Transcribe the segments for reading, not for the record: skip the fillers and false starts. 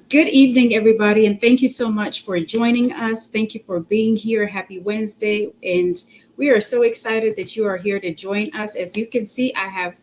Good evening, everybody, and thank you so much for joining us. Thank you for being here. Happy Wednesday, and we are so excited that you are here to join us. As you can see, I have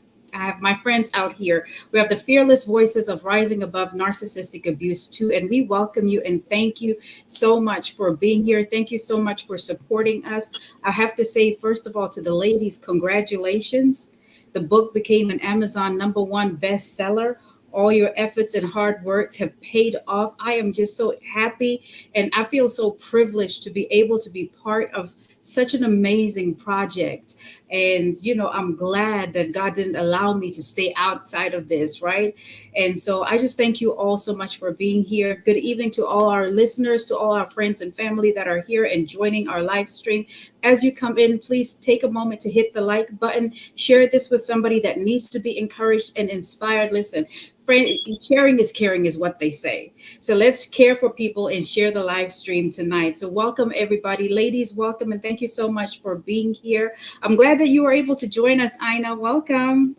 my friends out here. We have the fearless voices of rising above narcissistic abuse too, and we welcome you and thank you so much for being here. Thank you so much for supporting us. I have to say, first of all, to the ladies, congratulations. The book became an Amazon #1 bestseller. All your efforts and hard works have paid off. I am just so happy and I feel so privileged to be able to be part of such an amazing project. And, I'm glad that God didn't allow me to stay outside of this, right? And so I just thank you all so much for being here. Good evening to all our listeners, to all our friends and family that are here and joining our live stream. As you come in, please take a moment to hit the like button, share this with somebody that needs to be encouraged and inspired. Listen, friend, sharing is caring is what they say. So let's care for people and share the live stream tonight. So welcome everybody. Ladies, welcome and thank you so much for being here. I'm glad that you were able to join us, Ina. Welcome.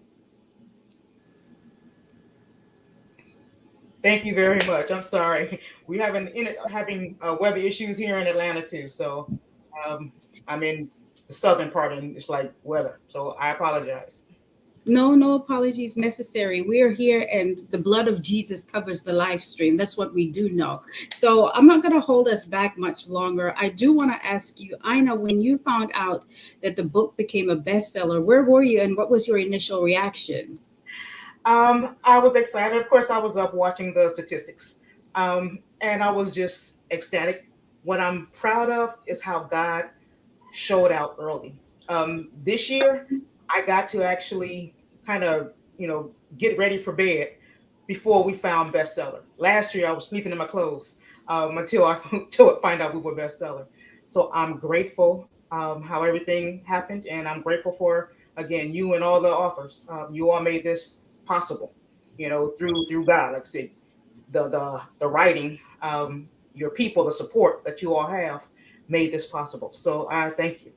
Thank you very much. I'm sorry. We having weather issues here in Atlanta too. So um, I'm in the southern part and it's like weather. So I apologize. No, no apologies necessary. We are here and the blood of Jesus covers the live stream. That's what we do know. So I'm not going to hold us back much longer. I do want to ask you, Ina, when you found out that the book became a bestseller, where were you and what was your initial reaction? I was excited. Of course, I was up watching the statistics, and I was just ecstatic. What I'm proud of is how God showed out early. This year, I got to actually kind of, get ready for bed before we found bestseller. Last year, I was sleeping in my clothes until I until I find out we were bestseller. So I'm grateful how everything happened, and I'm grateful for again you and all the authors. You all made this possible, through God. Like I said, the writing, your people, the support that you all have made this possible. So I thank you.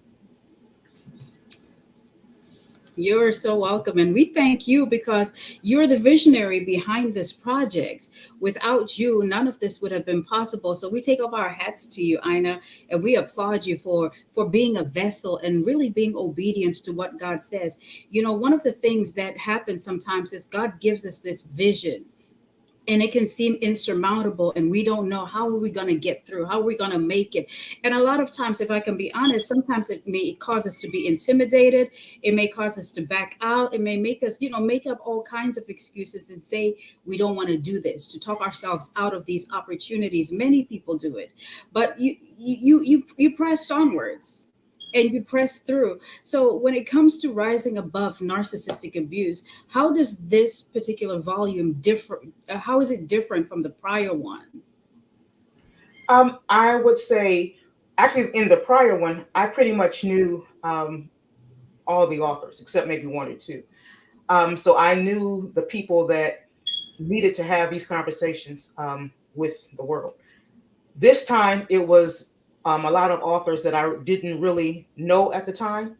You're so welcome. And we thank you because you're the visionary behind this project. Without you, none of this would have been possible. So we take off our hats to you, Ina, and we applaud you for being a vessel and really being obedient to what God says. One of the things that happens sometimes is God gives us this vision and it can seem insurmountable and we don't know how are we going to get through, how are we going to make it. And a lot of times, if I can be honest, sometimes it may cause us to be intimidated, it may cause us to back out, it may make us make up all kinds of excuses and say we don't want to do this, to talk ourselves out of these opportunities. Many people do it, but you pressed onwards and you press through. So when it comes to rising above narcissistic abuse, how does this particular volume differ? How is it different from the prior one? I would say, actually, in the prior one, I pretty much knew all the authors except maybe one or two. So I knew the people that needed to have these conversations with the world. This time, it was a lot of authors that I didn't really know at the time,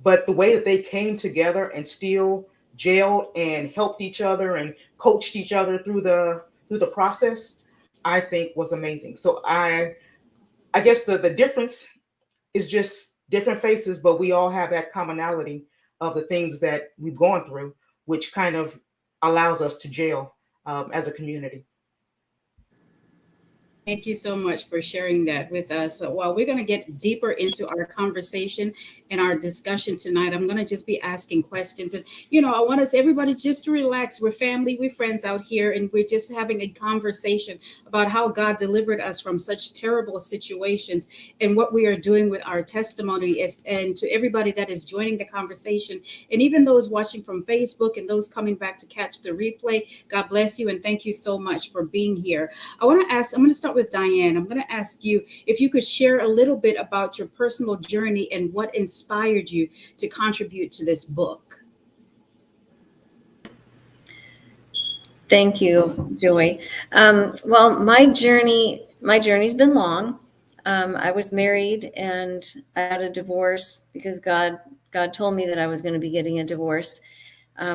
but the way that they came together and still jailed and helped each other and coached each other through the process, I think was amazing. So I guess the difference is just different faces, but we all have that commonality of the things that we've gone through, which kind of allows us to jail as a community. Thank you so much for sharing that with us. So, while we're going to get deeper into our conversation and our discussion tonight, I'm going to just be asking questions. And, I want us, everybody, just to relax. We're family, we're friends out here, and we're just having a conversation about how God delivered us from such terrible situations and what we are doing with our testimony. And to everybody that is joining the conversation, and even those watching from Facebook and those coming back to catch the replay, God bless you and thank you so much for being here. I'm going to start with Diane. I'm going to ask you if you could share a little bit about your personal journey and what inspired you to contribute to this book. Thank you, Joy. Well, my journey's been long. I was married and I got a divorce because God told me that I was going to be getting a divorce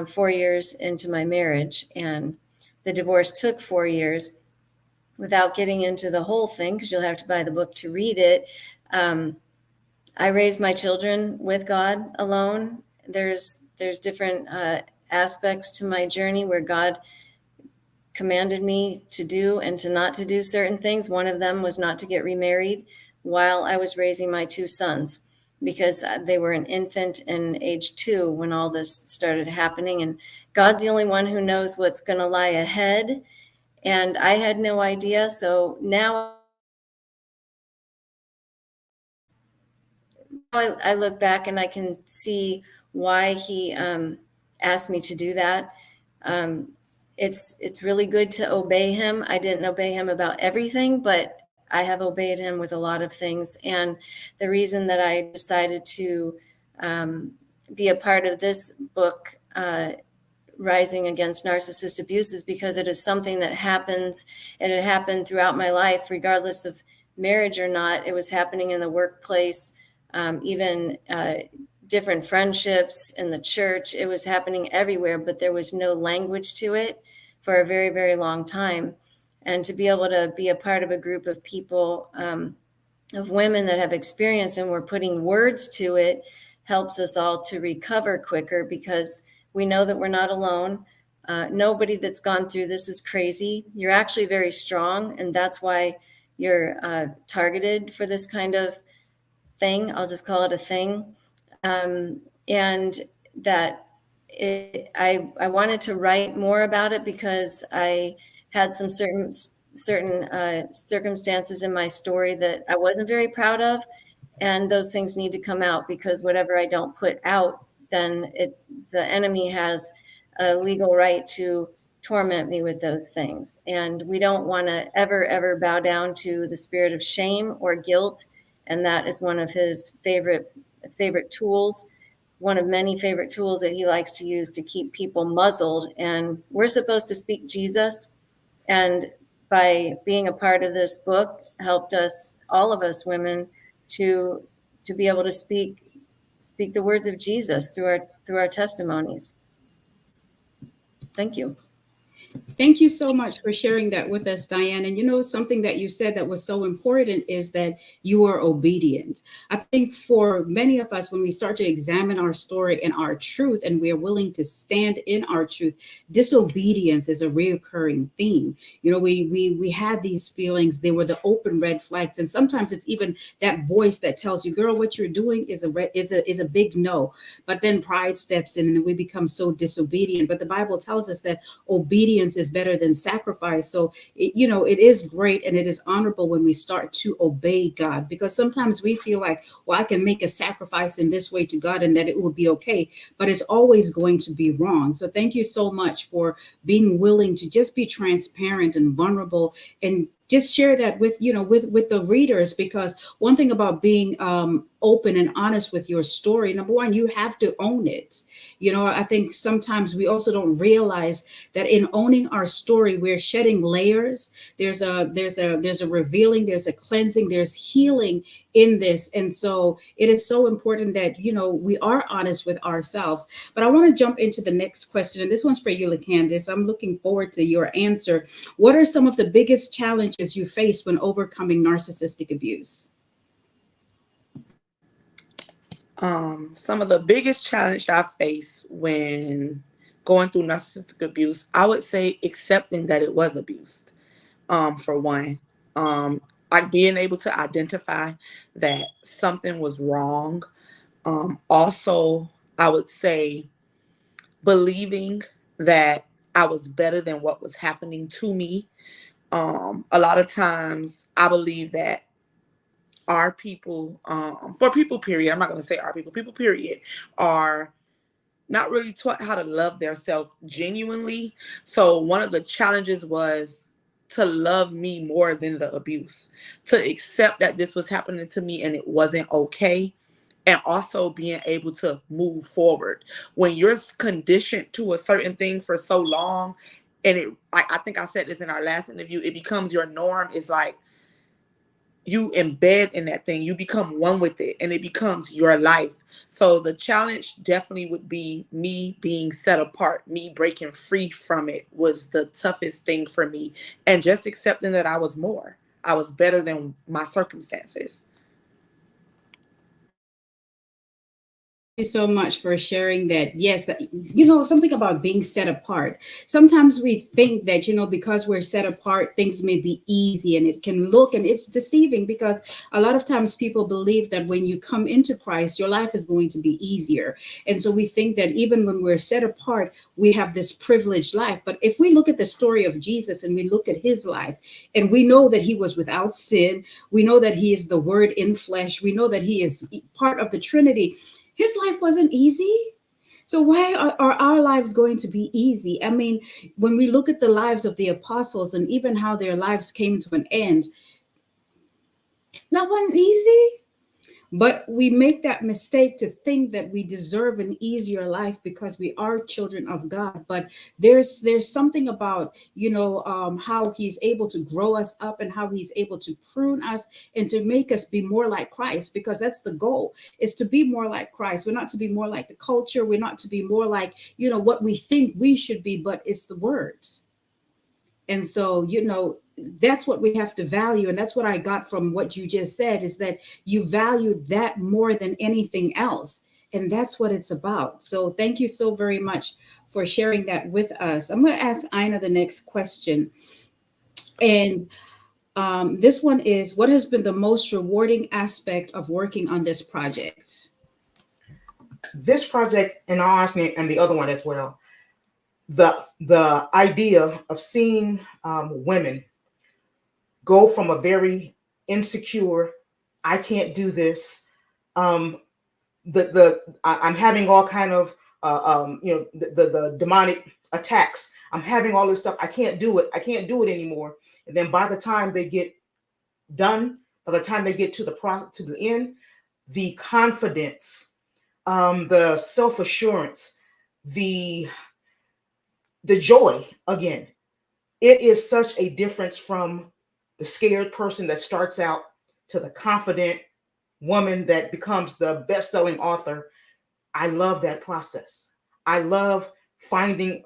4 years into my marriage, and the divorce took 4 years. without getting into the whole thing, because you'll have to buy the book to read it, I raised my children with God alone. There's different aspects to my journey where God commanded me to do and to not to do certain things. One of them was not to get remarried while I was raising my two sons, because they were an infant and age 2 when all this started happening. And God's the only one who knows what's going to lie ahead. And I had no idea. So now I look back and I can see why he asked me to do that. It's really good to obey him. I didn't obey him about everything, but I have obeyed him with a lot of things. And the reason that I decided to be a part of this book, Rising Against Narcissist Abuse, is because it is something that happens, and it happened throughout my life, regardless of marriage or not. It was happening in the workplace, even different friendships in the church. It was happening everywhere, but there was no language to it for a very, very long time. And to be able to be a part of a group of people, of women that have experience and we're putting words to it, helps us all to recover quicker, because we know that we're not alone. Nobody that's gone through this is crazy. You're actually very strong, and that's why you're targeted for this kind of thing. I'll just call it a thing. And that I wanted to write more about it because I had some certain circumstances in my story that I wasn't very proud of, and those things need to come out, because whatever I don't put out, then it's the enemy has a legal right to torment me with those things. And we don't want to ever bow down to the spirit of shame or guilt. And that is one of his favorite tools, one of many favorite tools that he likes to use to keep people muzzled. And we're supposed to speak Jesus. And by being a part of this book, helped us, all of us women, to be able to speak the words of Jesus through our testimonies. Thank you. Thank you so much for sharing that with us, Diane. And you know, something that you said that was so important is that you are obedient. I think for many of us, when we start to examine our story and our truth, and we are willing to stand in our truth, disobedience is a reoccurring theme. You know, we had these feelings; they were the open red flags, and sometimes it's even that voice that tells you, "Girl, what you're doing is a big no." But then pride steps in, and we become so disobedient. But the Bible tells us that obedience is better than sacrifice. So, you know, it is great and it is honorable when we start to obey God, because sometimes we feel like, well, I can make a sacrifice in this way to God and that it will be okay, but it's always going to be wrong. So thank you so much for being willing to just be transparent and vulnerable, and just share that with, you know, with the readers, because one thing about being open and honest with your story, number one, you have to own it. You know, I think sometimes we also don't realize that in owning our story, we're shedding layers. There's a revealing, there's a cleansing, there's healing in this. And so it is so important that, you know, we are honest with ourselves. But I want to jump into the next question, and this one's for you, LaCandice. I'm looking forward to your answer. What are some of the biggest challenges you face when overcoming narcissistic abuse? Some of the biggest challenge I face when going through narcissistic abuse, I would say accepting that it was abused. For one, like being able to identify that something was wrong. Also, I would say believing that I was better than what was happening to me. A lot of times I believe that our people, for people, period, I'm not going to say our people, period, are not really taught how to love themselves genuinely. So one of the challenges was to love me more than the abuse, to accept that this was happening to me and it wasn't okay. And also being able to move forward. When you're conditioned to a certain thing for so long, and it, like I think I said this in our last interview, it becomes your norm. It's like, you embed in that thing, you become one with it, and it becomes your life. So the challenge definitely would be me being set apart, me breaking free from it was the toughest thing for me. And just accepting that I was better than my circumstances. You so much for sharing that. Yes, that, something about being set apart. Sometimes we think that, because we're set apart, things may be easy, and it can look, and it's deceiving, because a lot of times people believe that when you come into Christ, your life is going to be easier. And so we think that even when we're set apart, we have this privileged life. But if we look at the story of Jesus and we look at his life, and we know that he was without sin, we know that he is the word in flesh, we know that he is part of the Trinity. His life wasn't easy. So why are our lives going to be easy? I mean, when we look at the lives of the apostles and even how their lives came to an end, not one easy. But we make that mistake to think that we deserve an easier life because we are children of God. But there's something about, how he's able to grow us up and how he's able to prune us and to make us be more like Christ, because that's the goal, is to be more like Christ. We're not to be more like the culture. We're not to be more like, what we think we should be, but it's the words. And so, that's what we have to value. And that's what I got from what you just said, is that you valued that more than anything else. And that's what it's about. So thank you so very much for sharing that with us. I'm going to ask Ina the next question. And this one is, what has been the most rewarding aspect of working on this project? This project, in all honesty, and the other one as well, the idea of seeing women go from a very insecure, I can't do this, I'm having all kind of the demonic attacks, I'm having all this stuff, I can't do it anymore. And then by the time they get done, by the time they get to the end, the confidence, the self-assurance, the joy, again, it is such a difference from the scared person that starts out to the confident woman that becomes the best-selling author. I love that process. I love finding,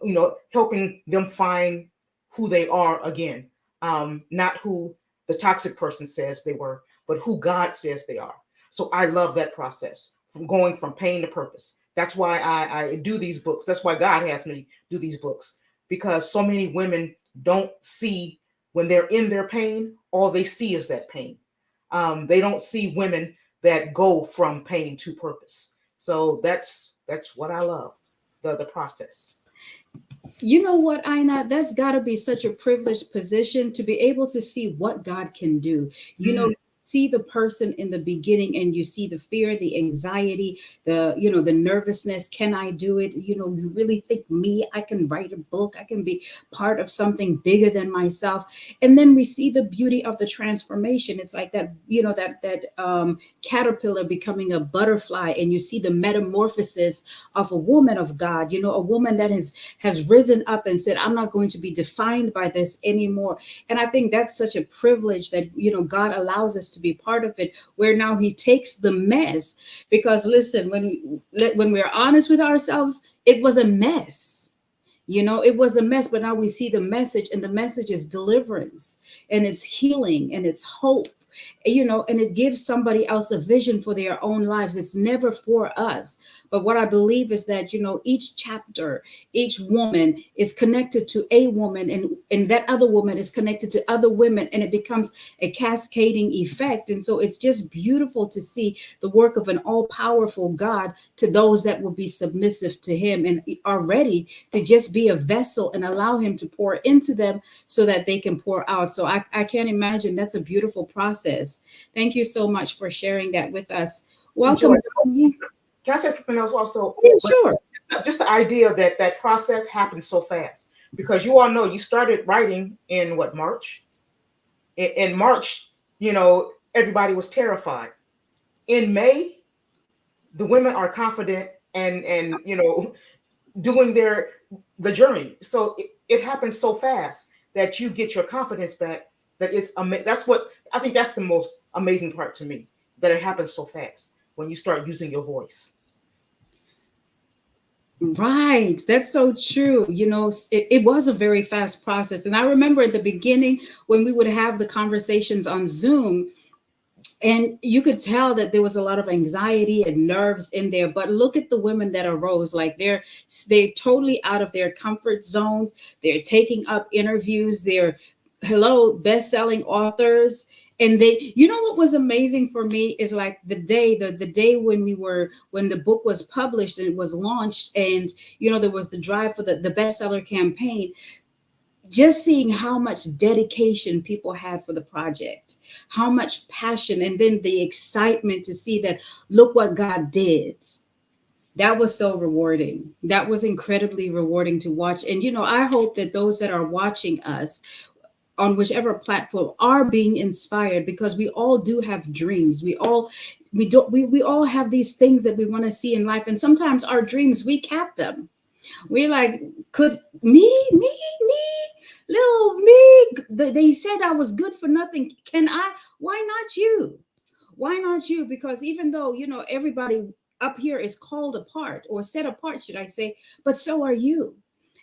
helping them find who they are again. Not who the toxic person says they were, but who God says they are. So I love that process, from going from pain to purpose. That's why I do these books. That's why God has me do these books, because so many women don't see, when they're in their pain, all they see is that pain. They don't see women that go from pain to purpose. So that's what I love, the process. You know what, Ina? That's got to be such a privileged position to be able to see what God can do. See the person in the beginning, and you see the fear, the anxiety, the nervousness. Can I do it? You really think I can write a book, I can be part of something bigger than myself. And then we see the beauty of the transformation. It's like that, that caterpillar becoming a butterfly, and you see the metamorphosis of a woman of God, a woman that has risen up and said, I'm not going to be defined by this anymore. And I think that's such a privilege that, God allows us to be part of it, where now he takes the mess. Because listen, when we're honest with ourselves, it was a mess. It was a mess, but now we see the message, and the message is deliverance, and it's healing, and it's hope, and it gives somebody else a vision for their own lives. It's never for us. But what I believe is that, each chapter, each woman is connected to a woman, and that other woman is connected to other women, and it becomes a cascading effect. And so it's just beautiful to see the work of an all-powerful God to those that will be submissive to him and are ready to just be a vessel and allow him to pour into them so that they can pour out. So I can't imagine. That's a beautiful process. Thank you so much for sharing that with us. Welcome. Can I say something else also? Yeah, sure. Just the idea that process happens so fast, because you all know you started writing in what, March? In March, everybody was terrified. In May, the women are confident and doing the journey. So it happens so fast that you get your confidence back. That is that's what I think, that's the most amazing part to me, that it happens so fast when you start using your voice. Right. That's so true. It was a very fast process. And I remember at the beginning when we would have the conversations on Zoom, and you could tell that there was a lot of anxiety and nerves in there. But look at the women that arose. Like they're totally out of their comfort zones. They're taking up interviews. They're best-selling authors. And what was amazing for me is like the day when the book was published and it was launched, and there was the drive for the bestseller campaign. Just seeing how much dedication people had for the project, how much passion, and then the excitement to see that, look what God did. That was so rewarding. That was incredibly rewarding to watch. And, I hope that those that are watching us on whichever platform are being inspired, because we all do have dreams. We all have these things that we want to see in life. And sometimes our dreams, we cap them. We're like, could me, little me, they said I was good for nothing. Can I? Why not you? Why not you? Because even though, everybody up here is called apart, or set apart, should I say, but so are you.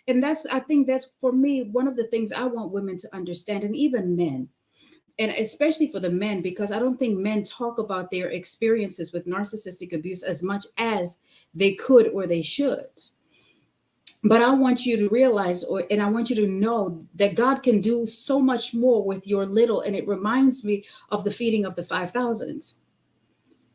And I think that's, for me, one of the things I want women to understand, and even men, and especially for the men, because I don't think men talk about their experiences with narcissistic abuse as much as they could or they should. But I want you to realize, and I want you to know that God can do so much more with your little. And it reminds me of the feeding of the 5,000.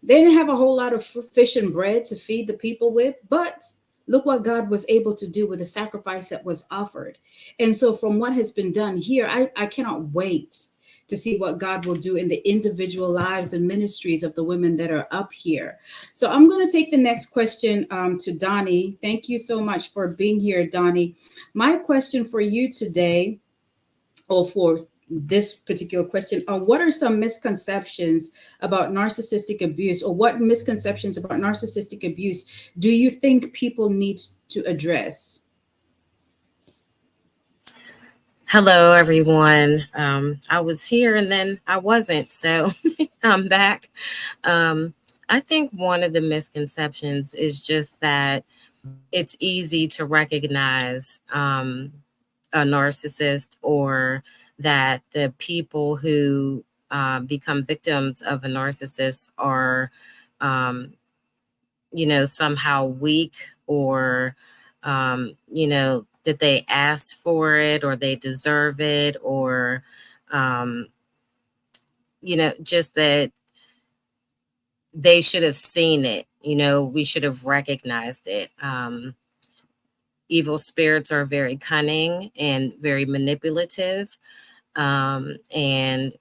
They didn't have a whole lot of fish and bread to feed the people with, but look what God was able to do with the sacrifice that was offered. And so from what has been done here, I cannot wait to see what God will do in the individual lives and ministries of the women that are up here. So I'm going to take the next question to Donnie. Thank you so much for being here, Donnie. My question for you today, or for this particular question, what are some misconceptions about narcissistic abuse, or what misconceptions about narcissistic abuse do you think people need to address? Hello, everyone. I was here and then I wasn't, so I'm back. I think one of the misconceptions is just that it's easy to recognize a narcissist, or that the people who become victims of a narcissist are, somehow weak, or, that they asked for it, or they deserve it, or, just that they should have seen it. We should have recognized it. Evil spirits are very cunning and very manipulative. And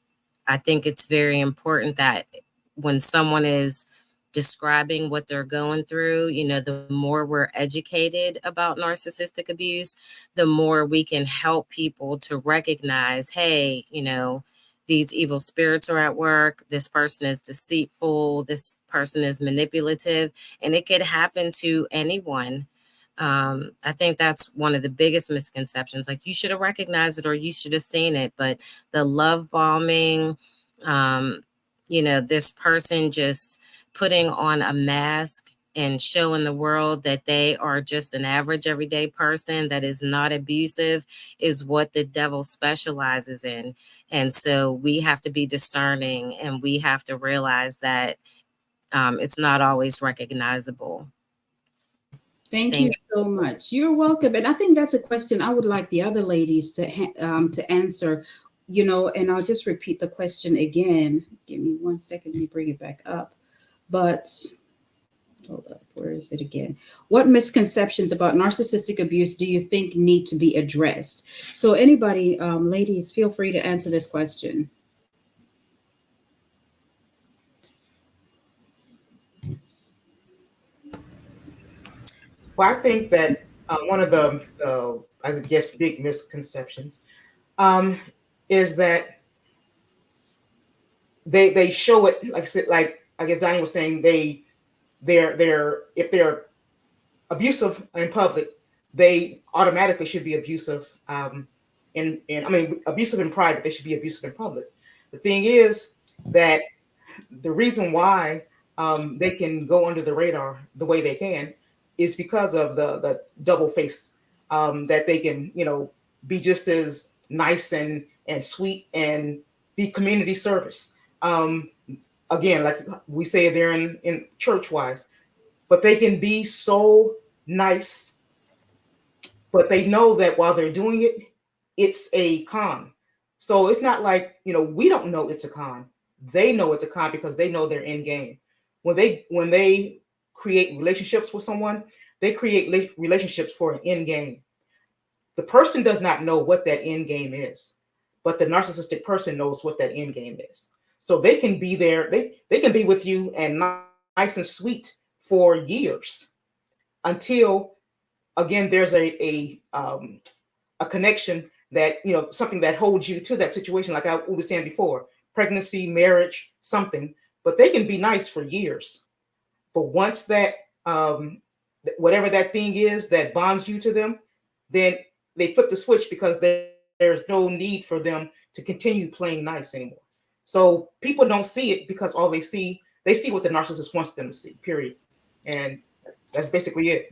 I think it's very important that when someone is describing what they're going through, the more we're educated about narcissistic abuse, the more we can help people to recognize, hey, these evil spirits are at work. This person is deceitful. This person is manipulative, and it could happen to anyone. I think that's one of the biggest misconceptions. Like, you should have recognized it, or you should have seen it. But the love bombing, this person just putting on a mask and showing the world that they are just an average everyday person that is not abusive, is what the devil specializes in. And so we have to be discerning, and we have to realize that it's not always recognizable. Thank you so much. You're welcome. And I think that's a question I would like the other ladies to answer, and I'll just repeat the question again. Give me 1 second. Let me bring it back up. But hold up. Where is it again? What misconceptions about narcissistic abuse do you think need to be addressed? So anybody, ladies, feel free to answer this question. Well, I think that one of the I guess big misconceptions is that they show it, like I said, like I guess Donnie was saying, they're if they're abusive in public, they automatically should be abusive I mean, abusive in private, they should be abusive in public. The thing is that the reason why they can go under the radar the way they can is because of the double face, that they can, be just as nice and sweet and be community service. Again, like we say there in church wise, but they can be so nice, but they know that while they're doing it, it's a con. So it's not like, we don't know it's a con. They know it's a con because they know their end game. When they create relationships with someone, they create relationships for an end game. The person does not know what that end game is, but the narcissistic person knows what that end game is. So they can be there, they can be with you and nice and sweet for years until, again, there's a connection that, something that holds you to that situation, like we were saying before, pregnancy, marriage, something. But they can be nice for years, but once that, whatever that thing is that bonds you to them, then they flip the switch because there's no need for them to continue playing nice anymore. So people don't see it because all they see what the narcissist wants them to see, period. And that's basically it.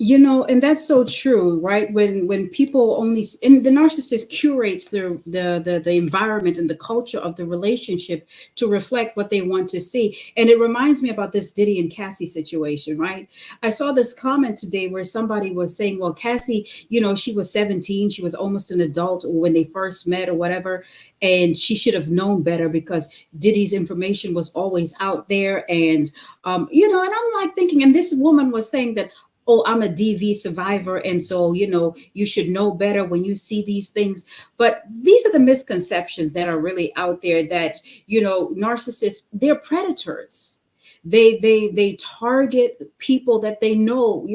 And that's so true, right? When people only, and the narcissist curates the environment and the culture of the relationship to reflect what they want to see. And it reminds me about this Diddy and Cassie situation, right? I saw this comment today where somebody was saying, well, Cassie, she was 17, she was almost an adult when they first met or whatever, and she should have known better because Diddy's information was always out there. And and I'm like thinking, and this woman was saying that, oh, I'm a DV survivor. And so, you should know better when you see these things. But these are the misconceptions that are really out there that, narcissists, they're predators. They target people that they know,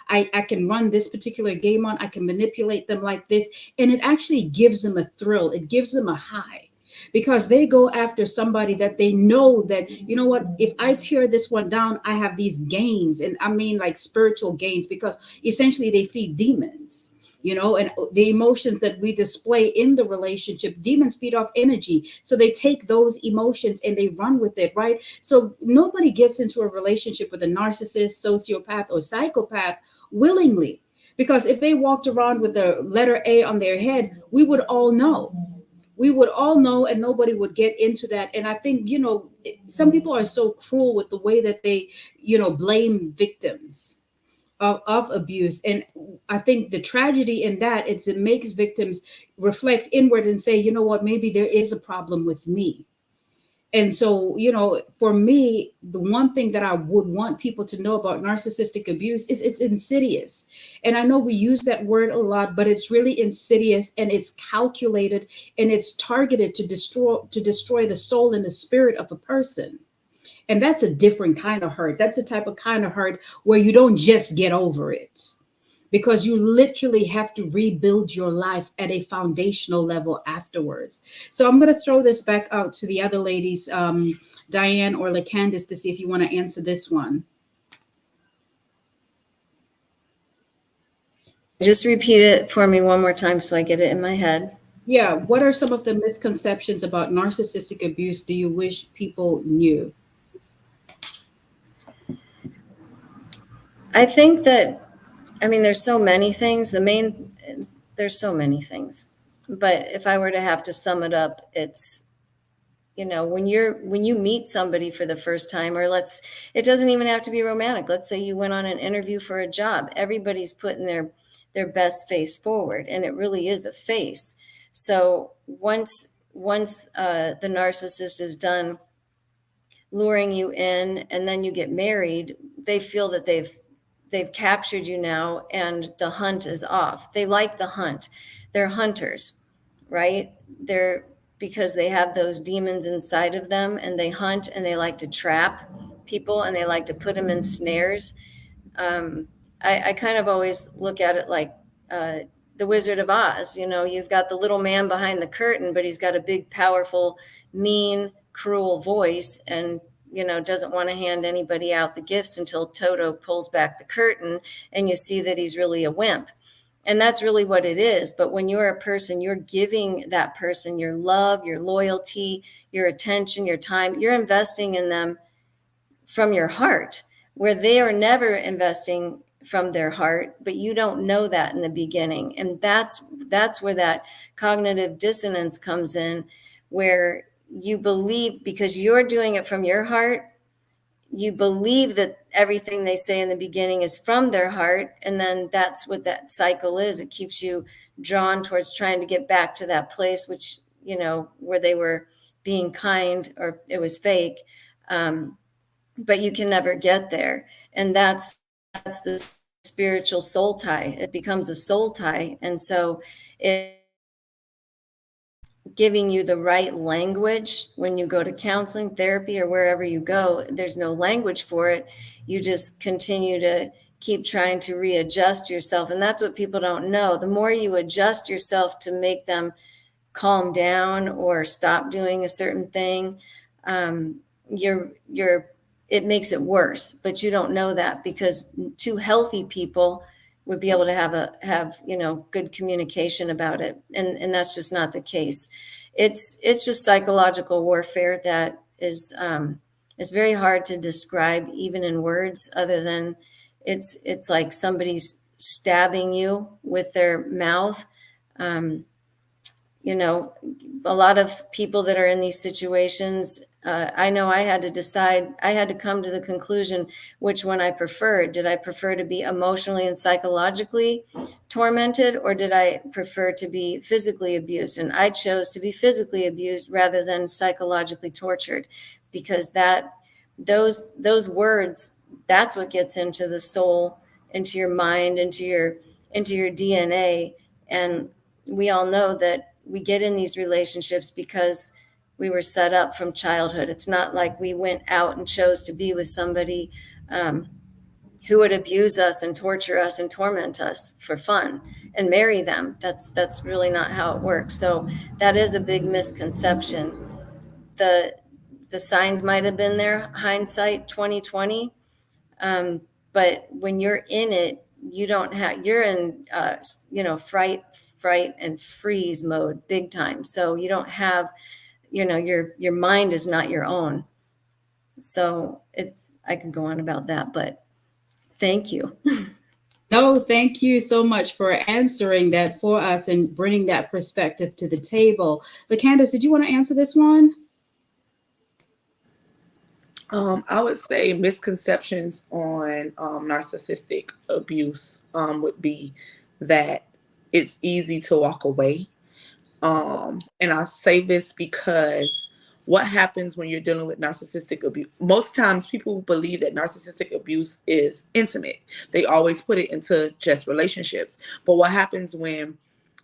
I can run this particular game on, I can manipulate them like this. And it actually gives them a thrill. It gives them a high, because they go after somebody that they know that, what, if I tear this one down, I have these gains. And I mean like spiritual gains, because essentially they feed demons, and the emotions that we display in the relationship, demons feed off energy. So they take those emotions and they run with it, right? So nobody gets into a relationship with a narcissist, sociopath, or psychopath willingly, because if they walked around with the letter A on their head, we would all know. And nobody would get into that. And I think, some people are so cruel with the way that they, blame victims of abuse. And I think the tragedy in that is it makes victims reflect inward and say, what, maybe there is a problem with me. And so, for me, the one thing that I would want people to know about narcissistic abuse is it's insidious. And I know we use that word a lot, but it's really insidious, and it's calculated, and it's targeted to destroy the soul and the spirit of a person. And that's a different kind of hurt. That's a type of kind of hurt where you don't just get over it, because you literally have to rebuild your life at a foundational level afterwards. So I'm going to throw this back out to the other ladies, Diane or LaCandice, to see if you want to answer this one. Just repeat it for me one more time so I get it in my head. Yeah. What are some of the misconceptions about narcissistic abuse do you wish people knew? I think that, there's so many things. There's so many things. But if I were to have to sum it up, it's, when you meet somebody for the first time, or it doesn't even have to be romantic. Let's say you went on an interview for a job. Everybody's putting their best face forward, and it really is a face. So once the narcissist is done luring you in, and then you get married, they feel that they've captured you now, and the hunt is off. They like the hunt. They're hunters, right? Because they have those demons inside of them, and they hunt, and they like to trap people, and they like to put them in snares. I kind of always look at it like the Wizard of Oz. You've got the little man behind the curtain, but he's got a big, powerful, mean, cruel voice, and doesn't want to hand anybody out the gifts until Toto pulls back the curtain and you see that he's really a wimp. And that's really what it is. But when you're a person, you're giving that person your love, your loyalty, your attention, your time. You're investing in them from your heart, where they are never investing from their heart, but you don't know that in the beginning. And that's where that cognitive dissonance comes in, where you believe, because you're doing it from your heart, you believe that everything they say in the beginning is from their heart. And then that's what that cycle is. It keeps you drawn towards trying to get back to that place, which, where they were being kind or it was fake. But you can never get there. And that's the spiritual soul tie. It becomes a soul tie. And so it giving you the right language when you go to counseling, therapy, or wherever you go, there's no language for it. You just continue to keep trying to readjust yourself. And that's what people don't know. The more you adjust yourself to make them calm down or stop doing a certain thing, it makes it worse. But you don't know that, because two healthy people would be able to have good communication about it, and that's just not the case. It's just psychological warfare that is very hard to describe even in words, other than it's like somebody's stabbing you with their mouth. A lot of people that are in these situations, I know I had to come to the conclusion which one I preferred. Did I prefer to be emotionally and psychologically tormented, or did I prefer to be physically abused? And I chose to be physically abused rather than psychologically tortured, because those words, that's what gets into the soul, into your mind, into your DNA. And we all know that we get in these relationships because we were set up from childhood. It's not like we went out and chose to be with somebody who would abuse us and torture us and torment us for fun and marry them. That's really not how it works. So that is a big misconception. The signs might have been there, hindsight 2020, but when you're in it, you're in fright and freeze mode big time. So you don't have, your mind is not your own. So I can go on about that, but thank you. No, thank you so much for answering that for us and bringing that perspective to the table. LaCandace, did you want to answer this one? I would say misconceptions on narcissistic abuse would be that it's easy to walk away. And I say this because what happens when you're dealing with narcissistic abuse? Most times people believe that narcissistic abuse is intimate. They always put it into just relationships. But what happens when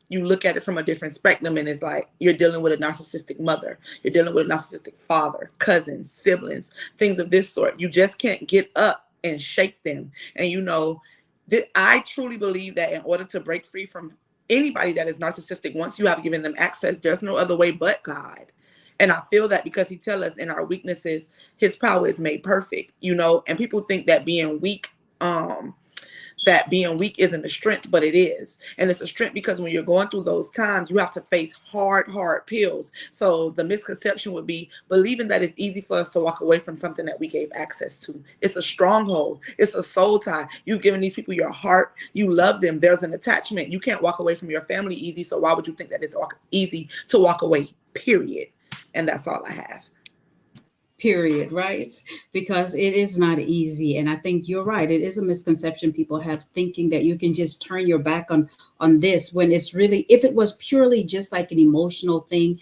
you look at it from a different spectrum, and it's like you're dealing with a narcissistic mother, you're dealing with a narcissistic father, cousins, siblings, things of this sort. You just can't get up and shake them. And I truly believe that in order to break free from anybody that is narcissistic, once you have given them access, there's no other way but God. And I feel that because he tells us in our weaknesses, his power is made perfect, and people think that being weak isn't a strength, but it is. And it's a strength because when you're going through those times, you have to face hard pills. So the misconception would be believing that it's easy for us to walk away from something that we gave access to. It's a stronghold. It's a soul tie. You've given these people your heart. You love them. There's an attachment. You can't walk away from your family easy. So why would you think that it's easy to walk away, period? And that's all I have. Period, right? Because it is not easy. And I think you're right. It is a misconception people have, thinking that you can just turn your back on this, when it's really, if it was purely just like an emotional thing.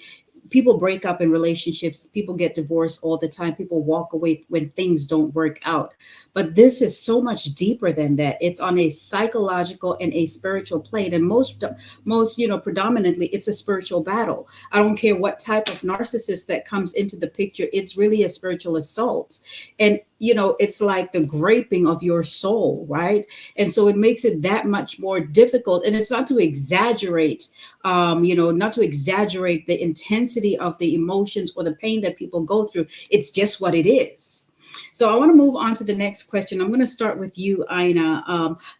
People break up in relationships. People get divorced all the time. People walk away when things don't work out. But this is so much deeper than that. It's on a psychological and a spiritual plane. And most, predominantly, it's a spiritual battle. I don't care what type of narcissist that comes into the picture. It's really a spiritual assault. And, it's like the graping of your soul, right? And so it makes it that much more difficult. And it's not to exaggerate, not to exaggerate the intensity of the emotions or the pain that people go through. It's just what it is. So I want to move on to the next question. I'm going to start with you, Ina.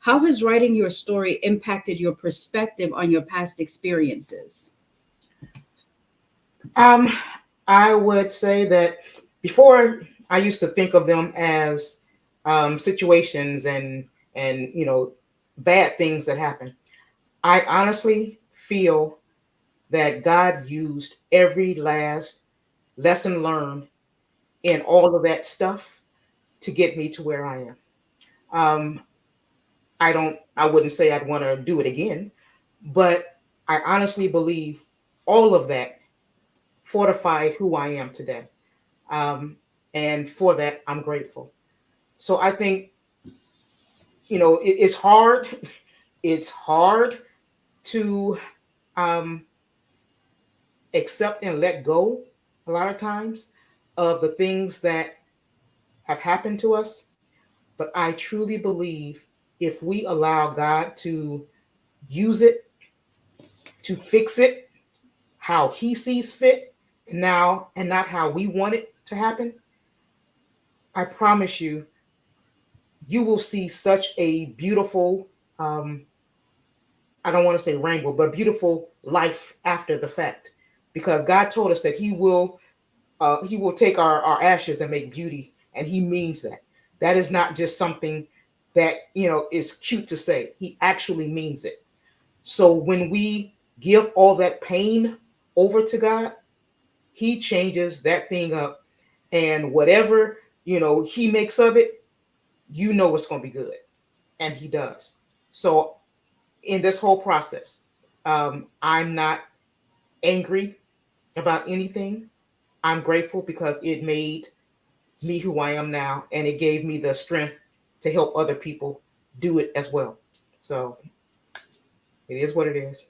How has writing your story impacted your perspective on your past experiences? Um, I would say that before I used to think of them as situations and bad things that happen. I honestly feel that God used every last lesson learned in all of that stuff to get me to where I am. Um, I wouldn't say I'd want to do it again, but I honestly believe all of that fortified who I am today. Um, and for that, I'm grateful. So I think, it's hard. It's hard to um, accept and let go a lot of times of the things that have happened to us. But I truly believe if we allow God to use it, to fix it how He sees fit now and not how we want it to happen, I promise you, you will see such a beautiful, um, I don't want to say rainbow, but beautiful life after the fact. Because God told us that He will take our ashes and make beauty, and He means that. That is not just something that is cute to say. He actually means it. So when we give all that pain over to God, He changes that thing up, and whatever He makes of it, it's going to be good, and He does. So in this whole process, I'm not angry about anything. I'm grateful because it made me who I am now, and it gave me the strength to help other people do it as well. So it is what it is.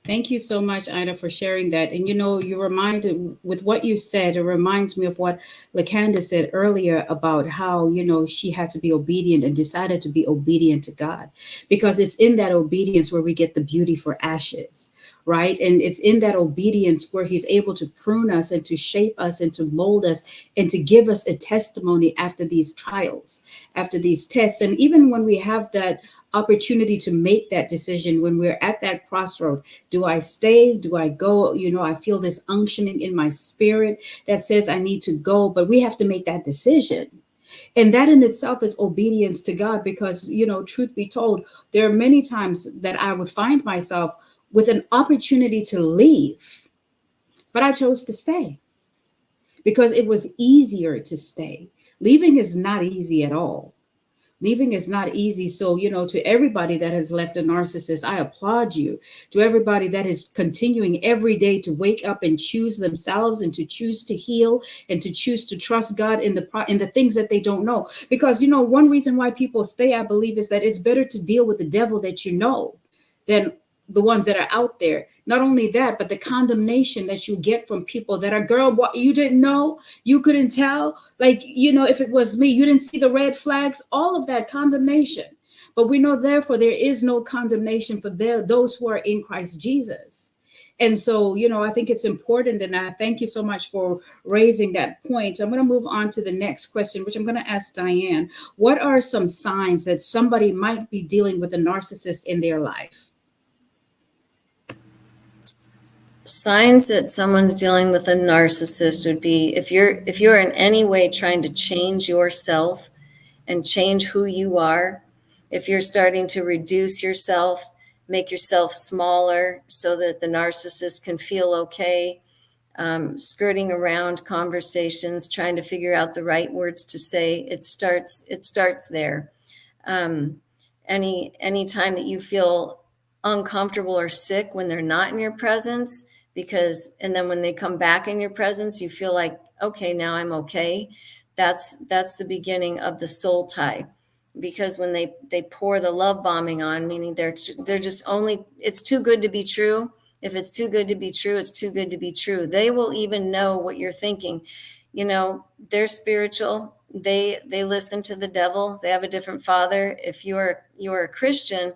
Thank you so much, Ida, for sharing that. And you reminded with what you said, it reminds me of what LaCanda said earlier about how, she had to be obedient and decided to be obedient to God. Because it's in that obedience where we get the beauty for ashes, right? And it's in that obedience where He's able to prune us and to shape us and to mold us and to give us a testimony after these trials, after these tests. And even when we have that opportunity to make that decision, when we're at that crossroad, do I stay? Do I go? I feel this unctioning in my spirit that says I need to go, but we have to make that decision. And that in itself is obedience to God because, truth be told, there are many times that I would find myself with an opportunity to leave, but I chose to stay because it was easier to stay. Leaving is not easy at all. Leaving is not easy. So, to everybody that has left a narcissist, I applaud you. To everybody that is continuing every day to wake up and choose themselves and to choose to heal and to choose to trust God in the things that they don't know. Because, one reason why people stay, I believe, is that it's better to deal with the devil that you know than the ones that are out there. Not only that, but the condemnation that you get from people that are, girl, what, you didn't know, you couldn't tell, like, if it was me, you didn't see the red flags, all of that condemnation. But we know, therefore, there is no condemnation for those who are in Christ Jesus. And so, I think it's important, and I thank you so much for raising that point. I'm going to move on to the next question, which I'm going to ask Diane. What are some signs that somebody might be dealing with a narcissist in their life? Signs that someone's dealing with a narcissist would be if you're in any way trying to change yourself and change who you are, if you're starting to reduce yourself, make yourself smaller so that the narcissist can feel okay, skirting around conversations, trying to figure out the right words to say, it starts there. Any time that you feel uncomfortable or sick when they're not in your presence, and then when they come back in your presence, you feel like, okay, now I'm okay. That's the beginning of the soul tie, because when they pour the love bombing on, meaning they're just only, it's too good to be true. If it's too good to be true, it's too good to be true. They will even know what you're thinking. They're spiritual. They listen to the devil. They have a different father. If you're a Christian,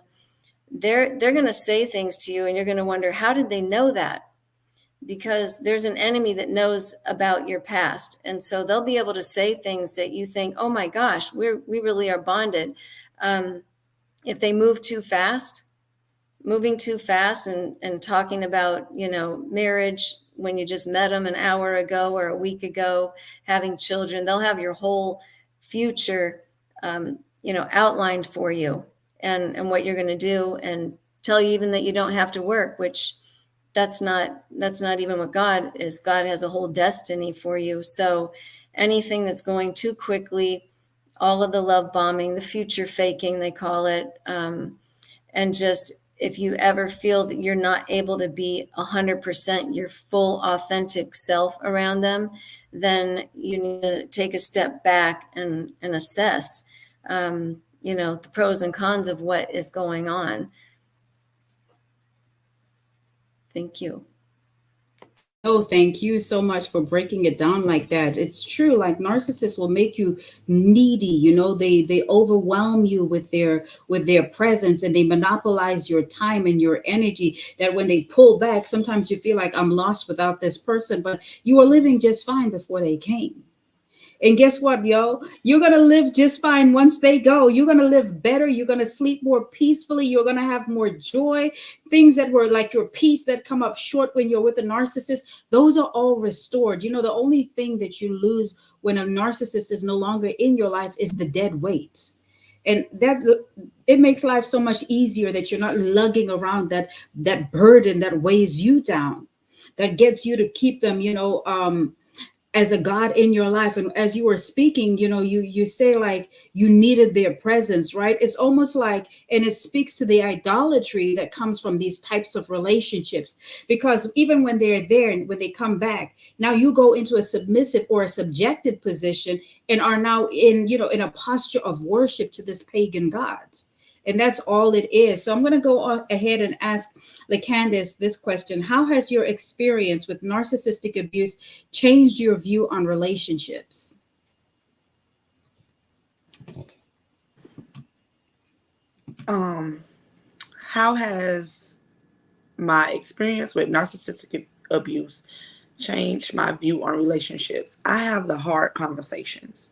they're going to say things to you and you're going to wonder, how did they know that? because there's an enemy that knows about your past. And so they'll be able to say things that you think, oh my gosh, we really are bonded. If they move too fast, moving too fast and talking about, marriage when you just met them an hour ago or a week ago, having children, they'll have your whole future, outlined for you and what you're going to do, and tell you even that you don't have to work, which that's not even what God is. God has a whole destiny for you. So anything that's going too quickly, all of the love bombing, the future faking, they call it, and just if you ever feel that you're not able to be 100% your full authentic self around them, then you need to take a step back and assess, the pros and cons of what is going on. Thank you. Oh, thank you so much for breaking it down like that. It's true. Like narcissists will make you needy. They overwhelm you with their presence, and they monopolize your time and your energy. That when they pull back, sometimes you feel like I'm lost without this person, but you were living just fine before they came. And guess what, yo? You're going to live just fine once they go. You're going to live better. You're going to sleep more peacefully. You're going to have more joy. Things that were like your peace that come up short when you're with a narcissist, those are all restored. The only thing that you lose when a narcissist is no longer in your life is the dead weight. And it makes life so much easier that you're not lugging around that burden that weighs you down, that gets you to keep them, as a God in your life. And as you were speaking, you say like you needed their presence, right? It's almost like, and it speaks to the idolatry that comes from these types of relationships, because even when they're there and when they come back, now you go into a submissive or a subjected position and are now in a posture of worship to this pagan god. And that's all it is. So I'm going to go ahead and ask LaCandice this question. How has your experience with narcissistic abuse changed your view on relationships? How has my experience with narcissistic abuse changed my view on relationships? I have the hard conversations.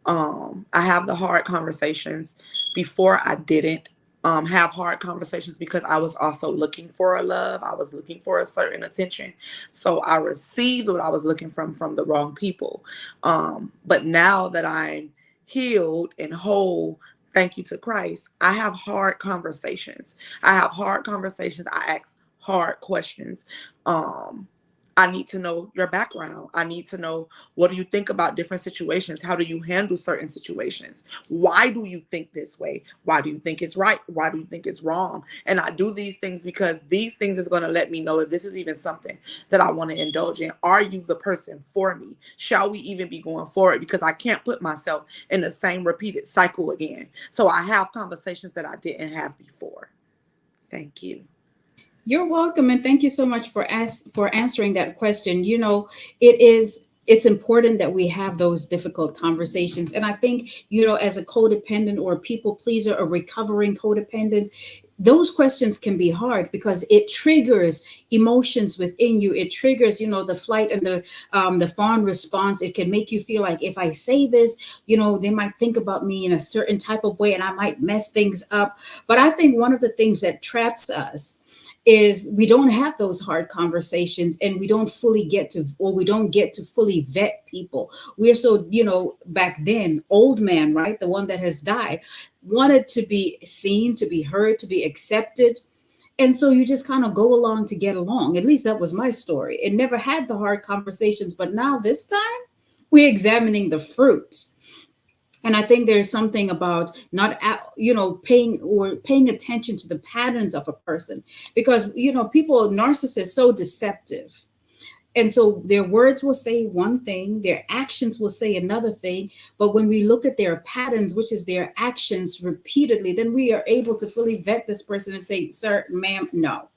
I have the hard conversations. Before I didn't have hard conversations because I was also looking for a love. I was looking for a certain attention. So I received what I was looking from the wrong people. But now that I'm healed and whole, thank you to Christ, I have hard conversations. I have hard conversations. I ask hard questions. I need to know your background. I need to know, what do you think about different situations? How do you handle certain situations? Why do you think this way? Why do you think it's right? Why do you think it's wrong? And I do these things because these things is going to let me know if this is even something that I want to indulge in. Are you the person for me? Shall we even be going forward? Because I can't put myself in the same repeated cycle again. So I have conversations that I didn't have before. Thank you. You're welcome, and thank you so much for answering that question. It's important that we have those difficult conversations. And I think, as a codependent or a people pleaser, a recovering codependent, those questions can be hard because it triggers emotions within you. It triggers, the flight and the fawn response. It can make you feel like if I say this, they might think about me in a certain type of way and I might mess things up. But I think one of the things that traps us is we don't have those hard conversations, and we don't get to fully vet people. We're so, back then, old man, right? The one that has died, wanted to be seen, to be heard, to be accepted. And so you just kind of go along to get along. At least that was my story. It never had the hard conversations, but now this time we're examining the fruits. And I think there's something about not, paying attention to the patterns of a person, because, narcissists so deceptive. And so their words will say one thing, their actions will say another thing. But when we look at their patterns, which is their actions repeatedly, then we are able to fully vet this person and say, sir, ma'am, no.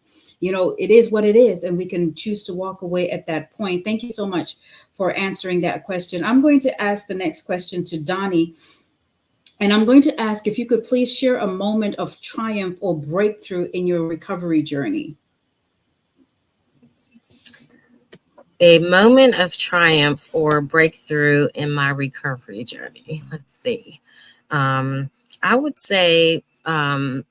It is what it is, and we can choose to walk away at that point. Thank you so much for answering that question. I'm going to ask the next question to Donnie, and I'm going to ask if you could please share a moment of triumph or breakthrough in your recovery journey. A moment of triumph or breakthrough in my recovery journey. Let's see. Um, I would say one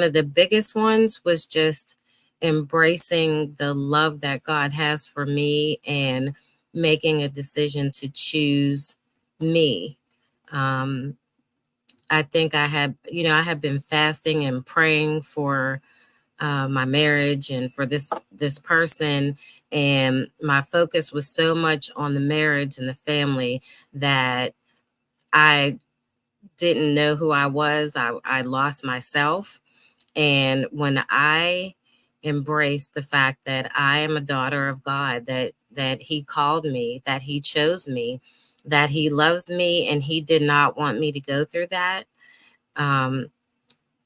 of the biggest ones was just embracing the love that God has for me and making a decision to choose me. Um, I think I have been fasting and praying for my marriage and for this person, and my focus was so much on the marriage and the family that I didn't know who I was. I lost myself. And when I embraced the fact that I am a daughter of God, that He called me, that He chose me, that He loves me, and He did not want me to go through that. Um,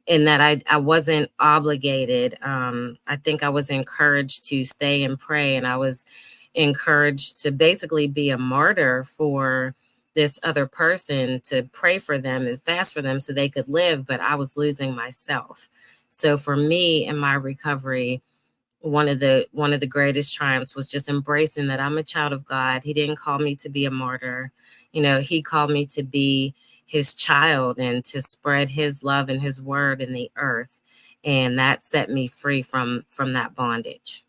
and that I wasn't obligated. I think I was encouraged to stay and pray, and I was encouraged to basically be a martyr for this other person, to pray for them and fast for them so they could live, but I was losing myself. So for me in my recovery, one of the greatest triumphs was just embracing that I'm a child of God. He didn't call me to be a martyr. He called me to be his child and to spread his love and his word in the earth. And that set me free from that bondage.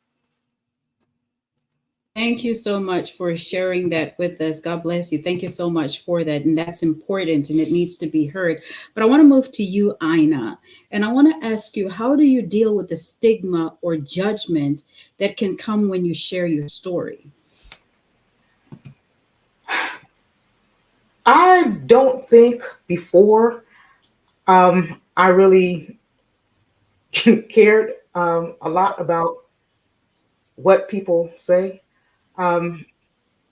Thank you so much for sharing that with us. God bless you. Thank you so much for that. And that's important and it needs to be heard. But I want to move to you, Ina. And I want to ask you, how do you deal with the stigma or judgment that can come when you share your story? I don't think before I really cared a lot about what people say. Um,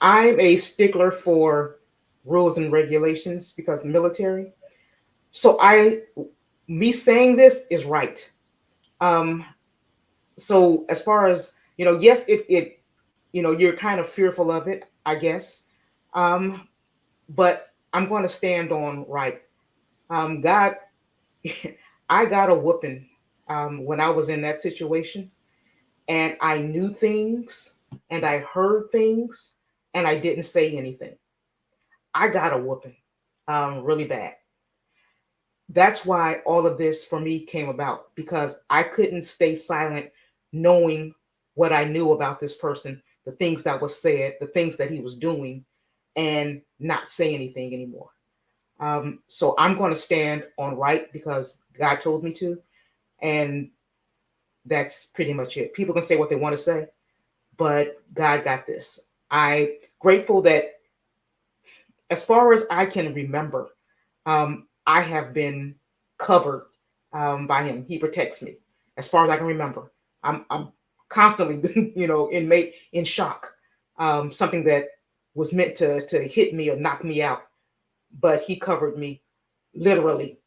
I'm a stickler for rules and regulations because military. So me saying this is right. Um, so as far as yes, it you're kind of fearful of it, I guess. Um, but I'm going to stand on right. God, I got a whooping when I was in that situation, and I knew things, and I heard things, and I didn't say anything. I got a whooping, really bad. That's why all of this for me came about because I couldn't stay silent, knowing what I knew about this person, the things that was said, the things that he was doing, and not say anything anymore. So I'm going to stand on right because God told me to, and that's pretty much it. People can say what they want to say, but God got this. I grateful that as far as I can remember, I have been covered by Him. He protects me as far as I can remember. I'm constantly, in shock. Something that was meant to hit me or knock me out, but He covered me literally.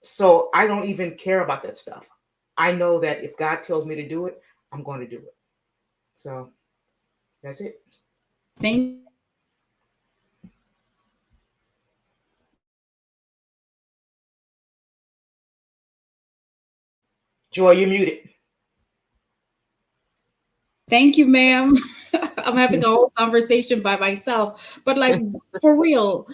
So I don't even care about that stuff. I know that if God tells me to do it, I'm going to do it. So that's it. Thank Joy, you're muted. Thank you, ma'am. I'm having a whole conversation by myself. But like for real,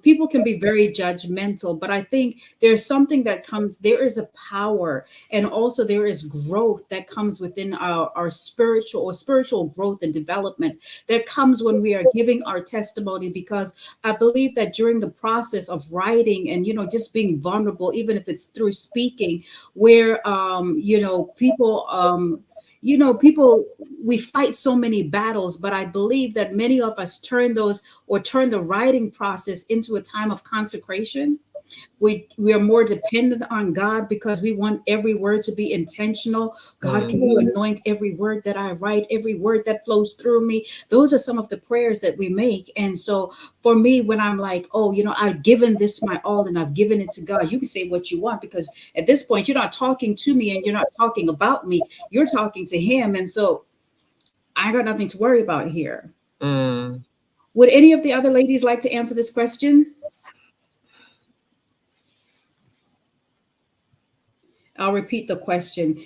people can be very judgmental, but I think there's something that comes, there is a power and also there is growth that comes within our spiritual growth and development that comes when we are giving our testimony, because I believe that during the process of writing and just being vulnerable, even if it's through speaking, where people, we fight so many battles, but I believe that many of us turn the writing process into a time of consecration. We are more dependent on God because we want every word to be intentional. God, can you anoint every word that I write, every word that flows through me? Those are some of the prayers that we make. And so for me, when I'm like, oh, I've given this my all and I've given it to God, you can say what you want, because at this point, you're not talking to me and you're not talking about me, you're talking to Him. And so I got nothing to worry about here. Mm. Would any of the other ladies like to answer this question? I'll repeat the question.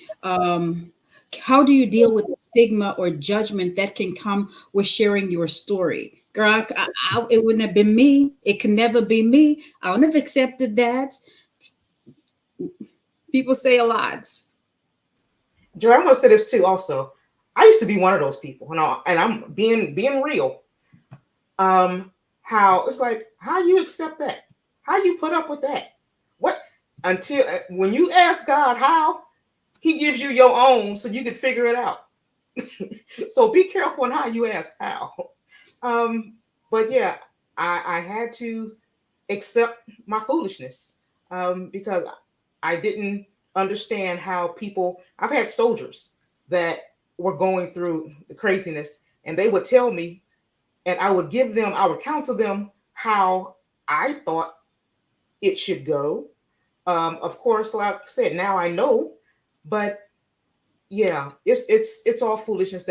How do you deal with the stigma or judgment that can come with sharing your story? Girl, it wouldn't have been me. It can never be me. I wouldn't have accepted that. People say a lot. Joy, I'm gonna say this too. Also, I used to be one of those people, and I'm being real. How it's like, how you accept that? How you put up with that? What until when you ask God how, He gives you your own, so you can figure it out. So be careful on how you ask how. Um, but yeah, I had to accept my foolishness because I didn't understand how people. I've had soldiers that were going through the craziness, and they would tell me, and I would counsel them how I thought it should go. Of course, like I said, now I know, but yeah, it's all foolishness.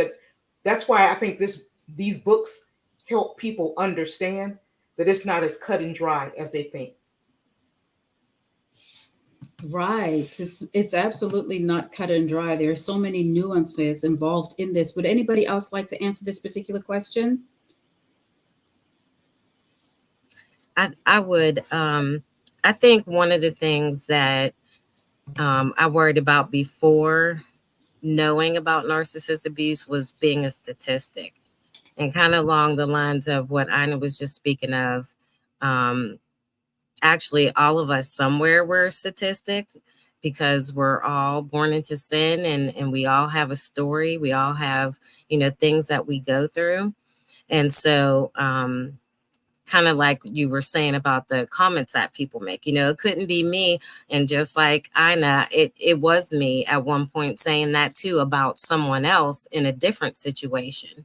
That's why I think these books help people understand that it's not as cut and dry as they think. Right. It's absolutely not cut and dry. There are so many nuances involved in this. Would anybody else like to answer this particular question? I would. I think one of the things that I worried about before knowing about narcissist abuse was being a statistic, and kind of along the lines of what Ina was just speaking of. Um, Actually, all of us somewhere were a statistic because we're all born into sin, and we all have a story. We all have, things that we go through. And so, kind of like you were saying about the comments that people make, it couldn't be me. And just like Ina, it was me at one point saying that too about someone else in a different situation.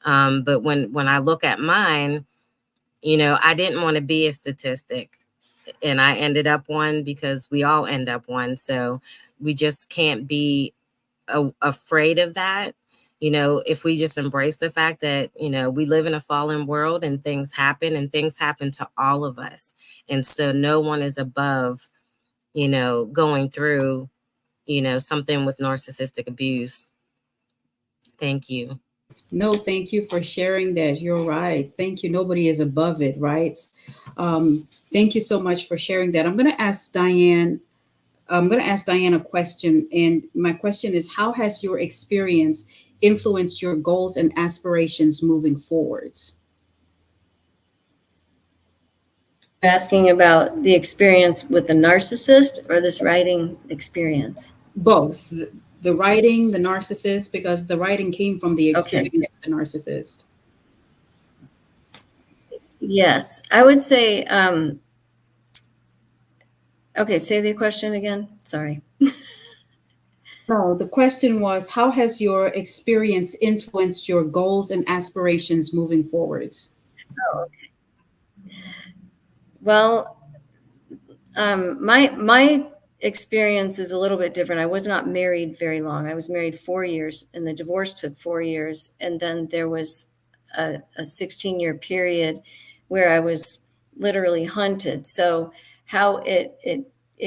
But when I look at mine, I didn't want to be a statistic, and I ended up one because we all end up one. So we just can't be afraid of that. If we just embrace the fact that, we live in a fallen world and things happen to all of us. And so no one is above, going through, something with narcissistic abuse. Thank you. No, thank you for sharing that. You're right. Thank you. Nobody is above it, right? Thank you so much for sharing that. I'm going to ask Diane a question. And my question is, how has your experience influenced your goals and aspirations moving forwards? Asking about the experience with the narcissist or this writing experience? Both the writing, the narcissist, because the writing came from the Okay. experience of the narcissist. Yes, I would say, okay, say the question again. Sorry. No, the question was, how has your experience influenced your goals and aspirations moving forwards? Oh, okay. Well, my experience is a little bit different. I was not married very long. I was married 4 years, and the divorce took 4 years. And then there was a 16-year period where I was literally hunted. So how it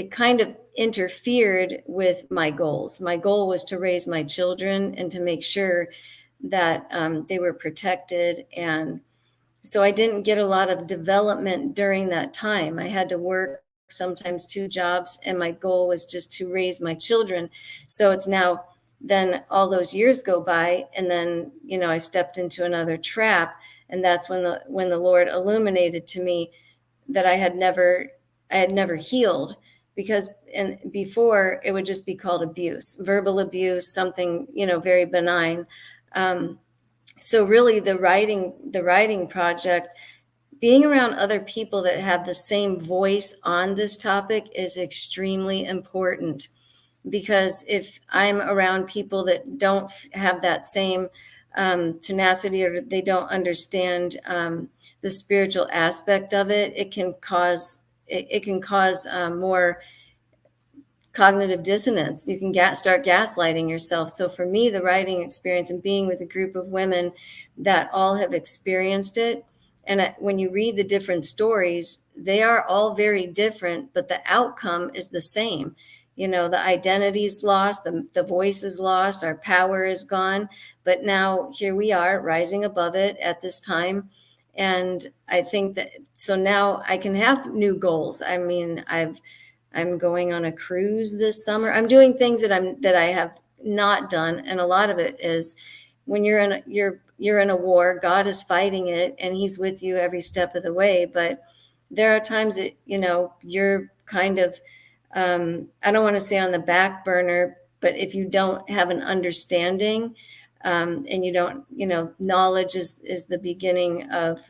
kind of interfered with my goals. My goal was to raise my children and to make sure that they were protected. And so I didn't get a lot of development during that time. I had to work sometimes 2 jobs, and my goal was just to raise my children. So it's now, then all those years go by, and then, I stepped into another trap. And that's when the Lord illuminated to me that I had never healed, because and before it would just be called abuse, verbal abuse, something, very benign. So really the writing project, being around other people that have the same voice on this topic is extremely important, because if I'm around people that don't have that same tenacity, or they don't understand the spiritual aspect of it, it can cause more cognitive dissonance. You can start gaslighting yourself. So for me, the writing experience and being with a group of women that all have experienced it, and when you read the different stories, they are all very different, but the outcome is the same. the identity's lost, the voice is lost, our power is gone. But now here we are rising above it at this time. And I think that, so now I can have new goals. I mean, I'm going on a cruise this summer. I'm doing things that I have not done. And a lot of it is when you're in a war, God is fighting it and he's with you every step of the way. But there are times that, you're kind of, I don't want to say on the back burner, but if you don't have an understanding, and you don't, knowledge is the beginning of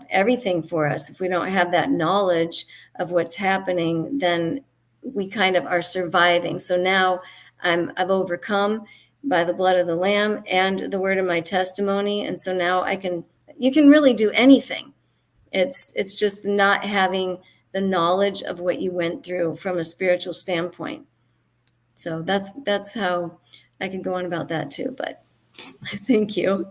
everything for us. If we don't have that knowledge of what's happening, then we kind of are surviving. So now I've overcome by the blood of the Lamb and the word of my testimony. And so now you can really do anything. It's just not having the knowledge of what you went through from a spiritual standpoint. So that's how I can go on about that too, but thank you.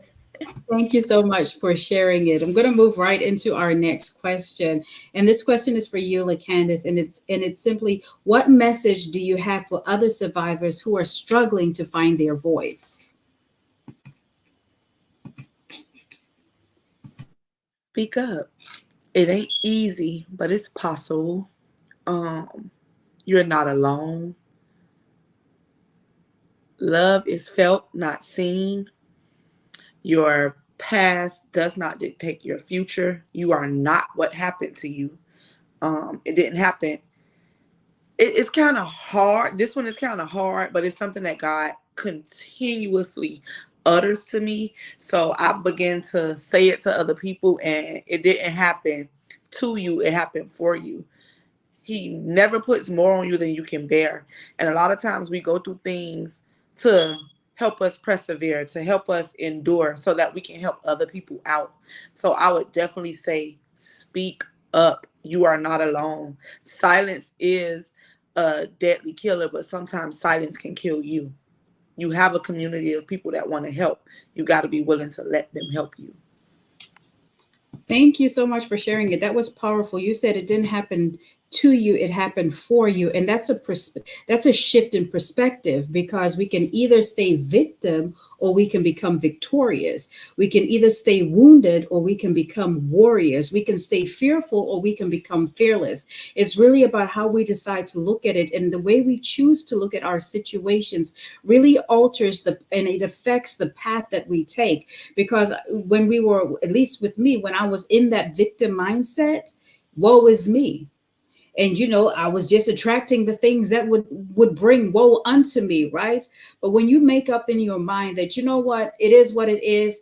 Thank you so much for sharing it. I'm going to move right into our next question. And this question is for you, LaCandice, and it's simply, what message do you have for other survivors who are struggling to find their voice? Speak up. It ain't easy, but it's possible. You're not alone. Love is felt, not seen. Your past does not dictate your future. You are not what happened to you. It didn't happen. It's kind of hard. This one is kind of hard, but it's something that God continuously utters to me. So I began to say it to other people, and it didn't happen to you. It happened for you. He never puts more on you than you can bear. And a lot of times we go through things to help us persevere, to help us endure so that we can help other people out. So I would definitely say, speak up. You are not alone. Silence is a deadly killer, but sometimes silence can kill you. You have a community of people that want to help. You got to be willing to let them help you. Thank you so much for sharing it. That was powerful. You said it didn't happen to you, it happened for you. And that's a shift in perspective, because we can either stay victim or we can become victorious. We can either stay wounded or we can become warriors. We can stay fearful or we can become fearless. It's really about how we decide to look at it, and the way we choose to look at our situations really alters and it affects the path that we take. Because when we were, at least with me, when I was in that victim mindset, woe is me. And I was just attracting the things that would bring woe unto me, right? But when you make up in your mind that, what, it is what it is,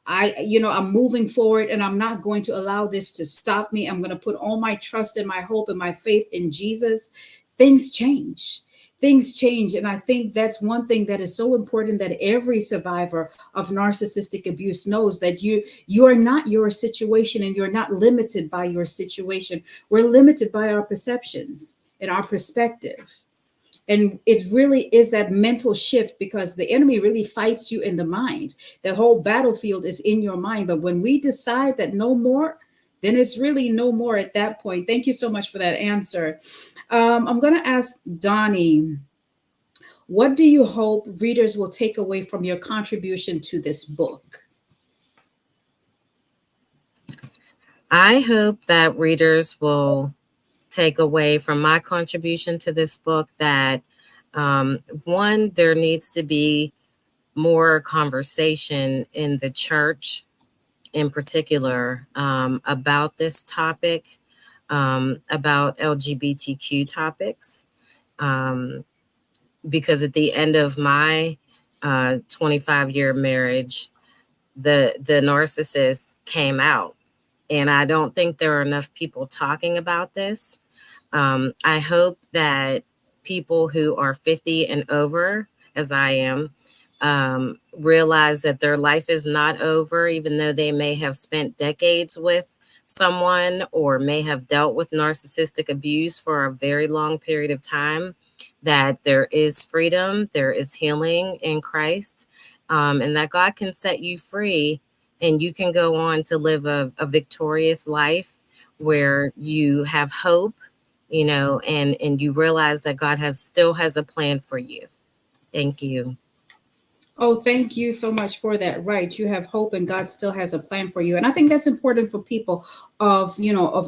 I'm moving forward and I'm not going to allow this to stop me. I'm going to put all my trust and my hope and my faith in Jesus. Things change. Things change. And I think that's one thing that is so important, that every survivor of narcissistic abuse knows, that you are not your situation, and you're not limited by your situation. We're limited by our perceptions and our perspective. And it really is that mental shift, because the enemy really fights you in the mind. The whole battlefield is in your mind. But when we decide that no more, then it's really no more at that point. Thank you so much for that answer. I'm going to ask Donnie, what do you hope readers will take away from your contribution to this book? I hope that readers will take away from my contribution to this book that, one, there needs to be more conversation in the church in particular, about this topic, about LGBTQ topics, because at the end of my 25-year marriage, the narcissist came out, and I don't think there are enough people talking about this. I hope that people who are 50 and over, as I am, realize that their life is not over, even though they may have spent decades with someone or may have dealt with narcissistic abuse for a very long period of time, that there is freedom, there is healing in Christ, and that God can set you free, and you can go on to live a victorious life where you have hope and you realize that God still has a plan for you. Thank you. Oh, thank you so much for that. Right. You have hope and God still has a plan for you. And I think that's important for people of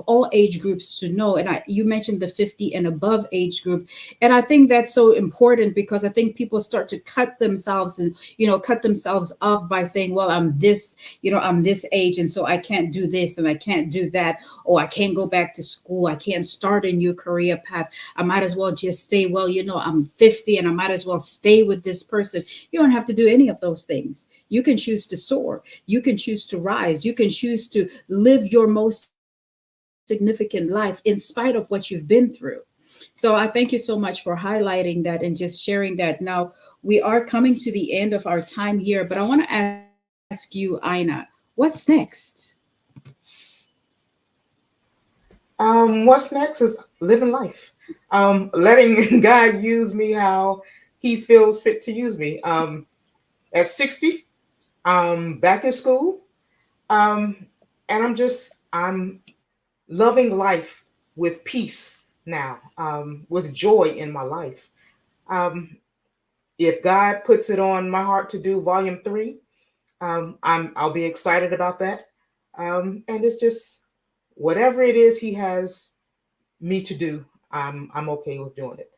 all age groups to know. And you mentioned the 50 and above age group. And I think that's so important because I think people start to cut themselves off by saying, well, I'm this age. And so I can't do this and I can't do that. Or I can't go back to school. I can't start a new career path. I might as well just stay. Well, I'm 50 and I might as well stay with this person. You don't have to do any of those things. You can choose to soar. You can choose to rise. You can choose to live your most significant life in spite of what you've been through. So I thank you so much for highlighting that and just sharing that. Now, we are coming to the end of our time here, but I want to ask you, Ina, what's next? What's next is living life, letting God use me how He feels fit to use me. At 60, back in school, and I'm loving life with peace now, with joy in my life. Um, if God puts it on my heart to do volume 3, I'll be excited about that. And it's just whatever it is He has me to do, I'm okay with doing it.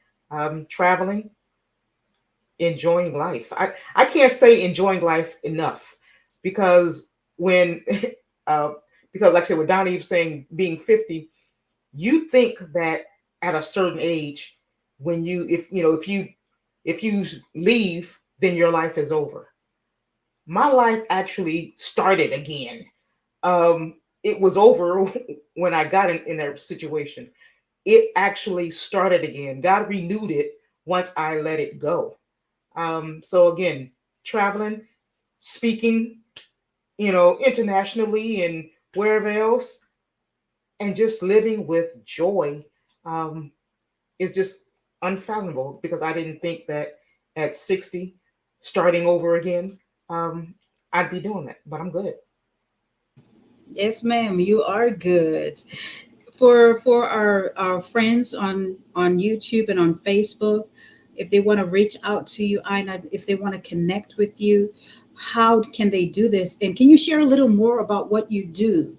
Traveling, enjoying life. I can't say enjoying life enough because when uh, because like I said, with Donnie was saying being 50, you think that at a certain age, when if you leave, then your life is over. My life actually started again. It was over when I got in that situation. It actually started again. God renewed it once I let it go. So again, traveling, speaking, internationally and wherever else, and just living with joy um, is just unfathomable because I didn't think that at 60, starting over again, um, I'd be doing that, but I'm good. Yes, ma'am, you are good. For our friends on YouTube and on Facebook, if they want to reach out to you, Ina, if they want to connect with you, how can they do this? And can you share a little more about what you do?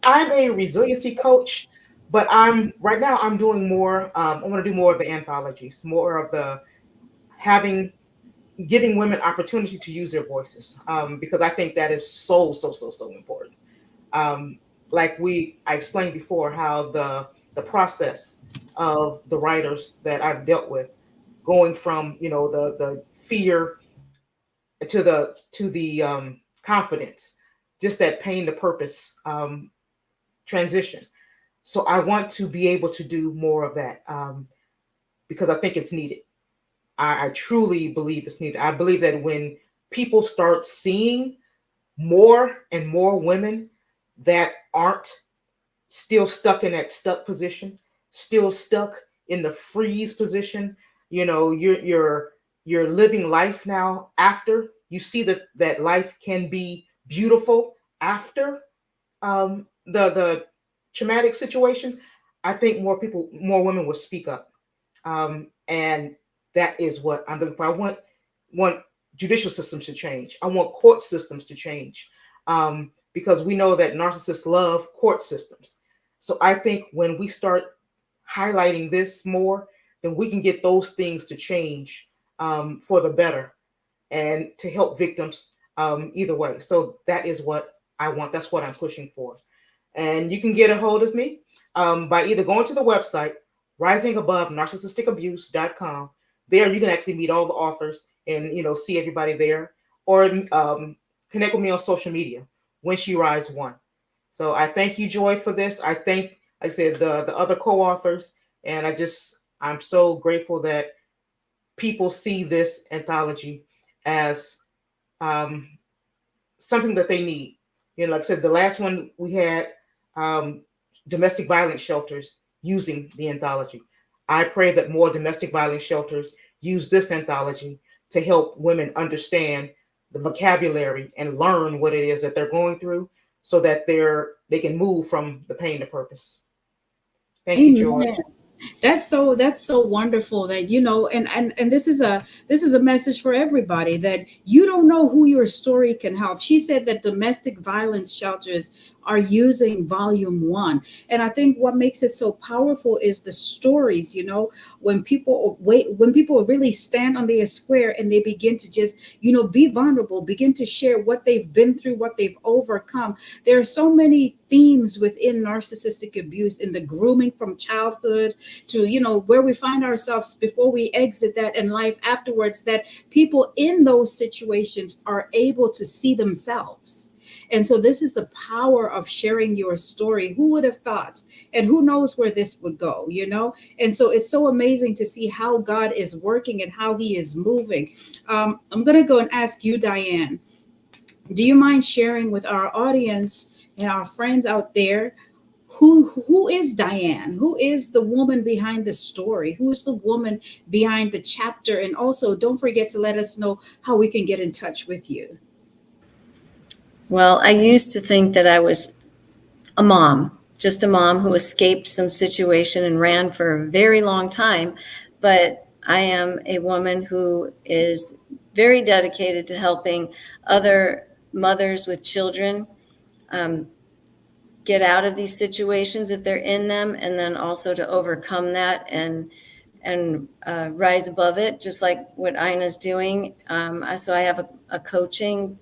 I'm a resiliency coach, but I'm right now I'm doing more. I want to do more of the anthologies, more of the having giving women opportunity to use their voices, because I think that is so so so so important. Um, like I explained before, how the process of the writers that I've dealt with, going from the fear to the confidence, just that pain to purpose transition. So I want to be able to do more of that, because I think it's needed. I truly believe it's needed. I believe that when people start seeing more and more women that aren't still stuck in that stuck position, still stuck in the freeze position, you're living life now after you see that life can be beautiful after the traumatic situation. I think more women will speak up, and that is what I'm looking for. I want judicial systems to change. I want court systems to change, because we know that narcissists love court systems. So I think when we start highlighting this more, then we can get those things to change, for the better and to help victims, either way. So that is what I want. That's what I'm pushing for. And you can get a hold of me, by either going to the website, risingabovenarcissisticabuse.com. There you can actually meet all the authors and see everybody there, or connect with me on social media, When She Rise One. So I thank you, Joy, for this. I thank, like I said, the other co-authors, and I'm so grateful that people see this anthology as, um, something that they need. Like I said, the last one we had, um, domestic violence shelters using the anthology. I pray that more domestic violence shelters use this anthology to help women understand the vocabulary and learn what it is that they're going through, so that they can move from the pain to purpose. Thank you, Joy. Amen. That's so wonderful that and this is a message for everybody that you don't know who your story can help. She said that domestic violence shelters are using volume 1, and I think what makes it so powerful is the stories. When people really stand on their square and they begin to just be vulnerable, begin to share what they've been through, what they've overcome. There are so many themes within narcissistic abuse, in the grooming from childhood to where we find ourselves before we exit that, and life afterwards, that people in those situations are able to see themselves. And so this is the power of sharing your story. Who would have thought? And who knows where this would go? And so it's so amazing to see how God is working and how he is moving. I'm going to go and ask you, Diane, do you mind sharing with our audience and our friends out there, who is Diane? Who is the woman behind the story? Who is the woman behind the chapter? And also, don't forget to let us know how we can get in touch with you. Well, I used to think that I was a mom, just a mom who escaped some situation and ran for a very long time. But I am a woman who is very dedicated to helping other mothers with children get out of these situations if they're in them, and then also to overcome that and rise above it, just like what Ina's doing. So I have a coaching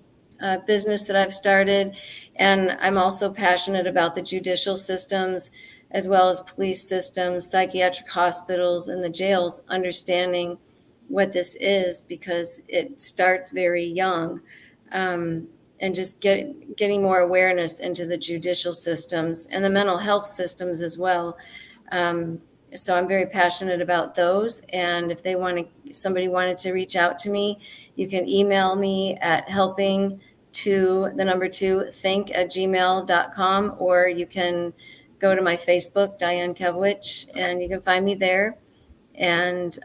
business that I've started, and I'm also passionate about the judicial systems, as well as police systems, psychiatric hospitals, and the jails, understanding what this is, because it starts very young. And just getting more awareness into the judicial systems and the mental health systems as well. So I'm very passionate about those. And if somebody wanted to reach out to me, you can email me at helping2think@gmail.com, or you can go to my Facebook, Diane Kevwich, and you can find me there. And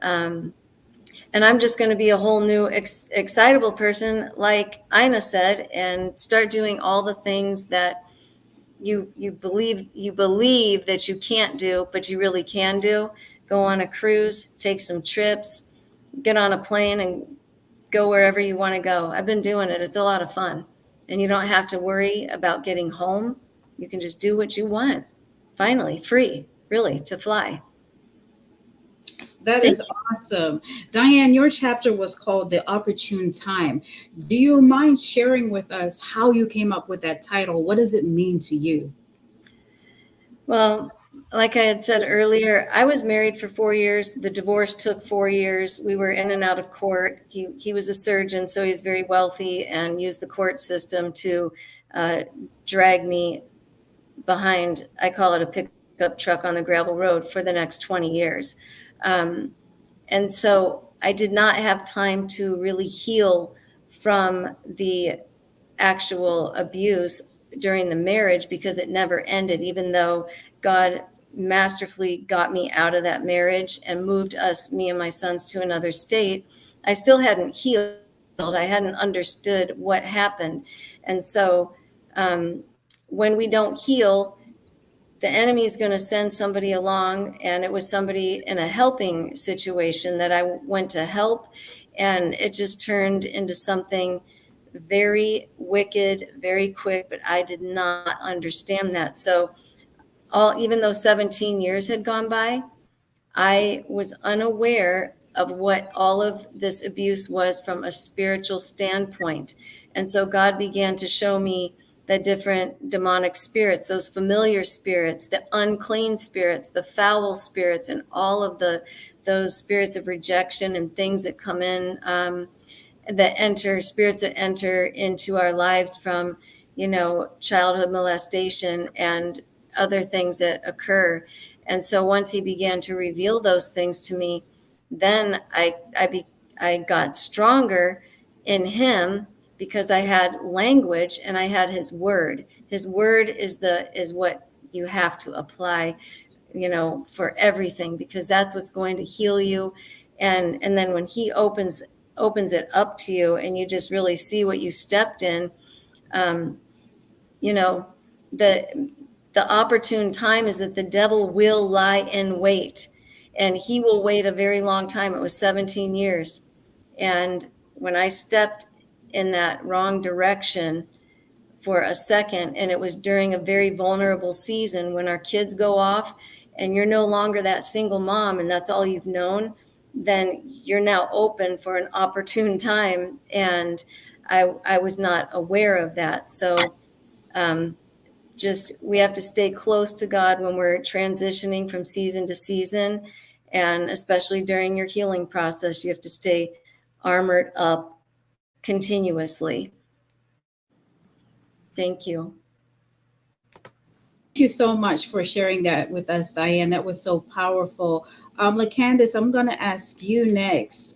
I'm just going to be a whole new excitable person, like Ina said, and start doing all the things that you believe that you can't do, but you really can do. Go on a cruise, take some trips, get on a plane, and go wherever you want to go. I've been doing it. It's a lot of fun. And you don't have to worry about getting home. You can just do what you want. Finally, free, really, to fly. That is awesome. Diane, your chapter was called The Opportune Time. Do you mind sharing with us how you came up with that title? What does it mean to you? Well, like I had said earlier, I was married for 4 years. The divorce took 4 years. We were in and out of court. He was a surgeon, so he's very wealthy, and used the court system to drag me behind, I call it a pickup truck on the gravel road, for the next 20 years. And so I did not have time to really heal from the actual abuse during the marriage, because it never ended, even though God masterfully got me out of that marriage and moved me and my sons, to another state. I still hadn't healed. I hadn't understood what happened. And so when we don't heal, the enemy is going to send somebody along, and it was somebody in a helping situation that I went to help, and it just turned into something very wicked, very quick, but I did not understand that. So even though 17 years had gone by, I was unaware of what all of this abuse was from a spiritual standpoint. And so God began to show me the different demonic spirits, those familiar spirits, the unclean spirits, the foul spirits, and all of those spirits of rejection and things that come in, spirits that enter into our lives from, childhood molestation and other things that occur. And so once he began to reveal those things to me, then I got stronger in him, because I had language and I had his word. His word is what you have to apply, for everything, because that's what's going to heal you. And then when he opens it up to you, and you just really see what you stepped in, the the opportune time is that the devil will lie in wait, and he will wait a very long time. It was 17 years. And when I stepped in that wrong direction for a second, and it was during a very vulnerable season when our kids go off and you're no longer that single mom and that's all you've known, then you're now open for an opportune time. And I was not aware of that. So just we have to stay close to God when we're transitioning from season to season. And especially during your healing process, you have to stay armored up continuously. Thank you. Thank you so much for sharing that with us, Diane. That was so powerful. LaCandice, I'm going to ask you next.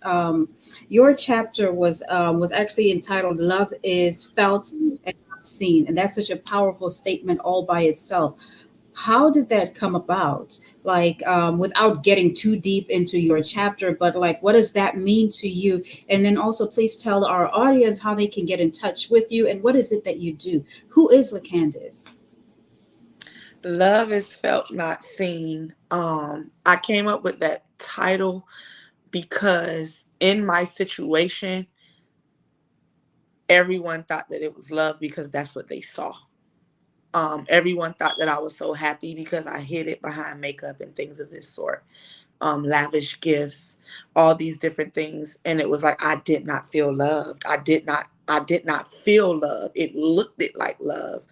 Your chapter was actually entitled "Love is Felt and Not Seen," and that's such a powerful statement all by itself. How did that come about? Like, without getting too deep into your chapter, but like, what does that mean to you? And then also, please tell our audience how they can get in touch with you and what is it that you do? Who is LaCandice? Love is felt, not seen. I came up with that title because in my situation, everyone thought that it was love because that's what they saw. Everyone thought that I was so happy because I hid it behind makeup and things of this sort. Lavish gifts, all these different things. And it was like, I did not feel loved. I did not feel love. It looked it like love,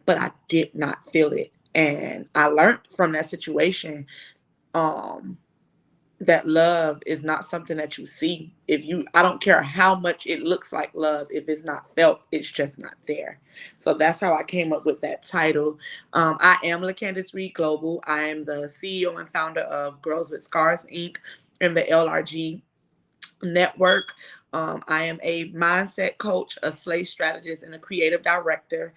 but I did not feel it. And I learned from that situation, um, that love is not something that you see. I don't care how much it looks like love, if it's not felt, it's just not there. So that's how I came up with that title. I am LaCandice Reed Global. I am the CEO and founder of Girls with Scars Inc. and the LRG network. I am a mindset coach, a slay strategist, and a creative director.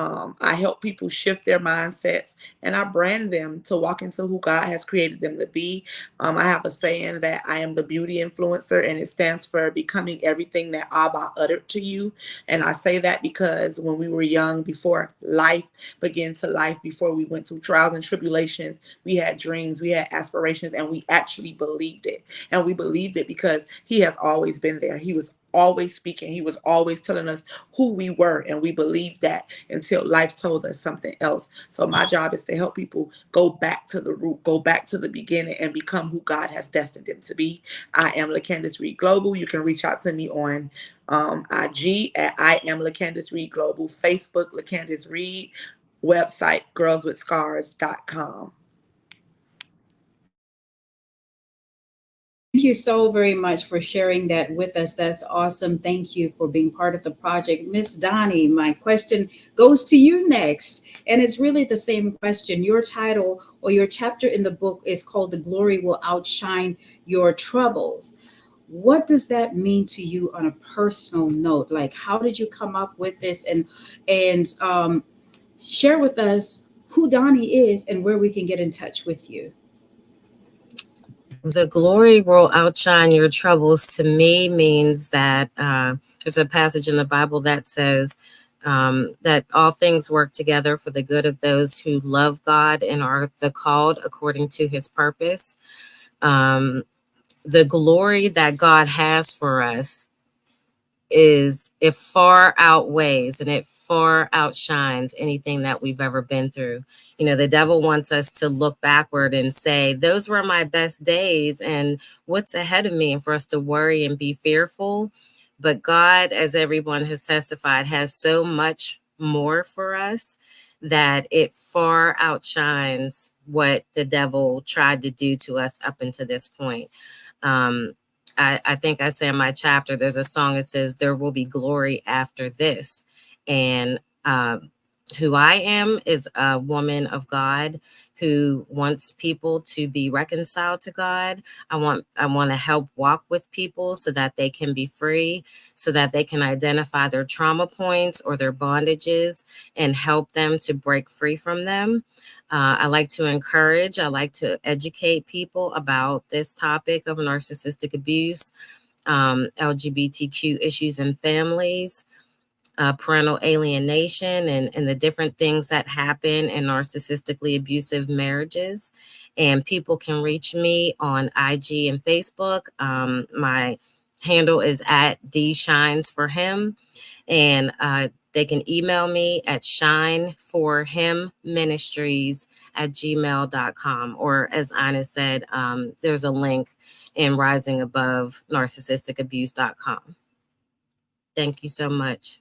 I help people shift their mindsets and I brand them to walk into who God has created them to be. I have a saying that I am the beauty influencer, and it stands for becoming everything that Abba uttered to you. And I say that because when we were young, before life began to life, before we went through trials and tribulations, we had dreams, we had aspirations, and we actually believed it. And we believed it because He has always been there. He was always speaking. He was always telling us who we were, and we believed that until life told us something else. So my job is to help people go back to the root, go back to the beginning, and become who God has destined them to be. I am LaCandice Reed Global. You can reach out to me on IG at I am LaCandice Reed Global, Facebook LaCandice Reed, website girlswithscars.com. Thank you so very much for sharing that with us. That's awesome. Thank you for being part of the project. Miss Donnie, my question goes to you next. And it's really the same question. Your title or your chapter in the book is called "The Glory Will Outshine Your Troubles." What does that mean to you on a personal note? Like, how did you come up with this? And share with us who Donnie is and where we can get in touch with you. The glory will outshine your troubles to me means that there's a passage in the Bible that says that all things work together for the good of those who love God and are the called according to His purpose. The glory that God has for us it far outweighs and it far outshines anything that we've ever been through. You know, the devil wants us to look backward and say, those were my best days and what's ahead of me, and for us to worry and be fearful. But God, as everyone has testified, has so much more for us that it far outshines what the devil tried to do to us up until this point. I think I say in my chapter, there's a song that says, there will be glory after this. And who I am is a woman of God who wants people to be reconciled to God. I want to help walk with people so that they can be free, so that they can identify their trauma points or their bondages and help them to break free from them. I like to encourage, I like to educate people about this topic of narcissistic abuse, LGBTQ issues and families. parental alienation and the different things that happen in narcissistically abusive marriages. And people can reach me on IG and Facebook. My handle is at D Shines for Him. And they can email me at shineforhimministries@gmail.com. Or as Ina said, there's a link in risingabovenarcissisticabuse.com. Thank you so much.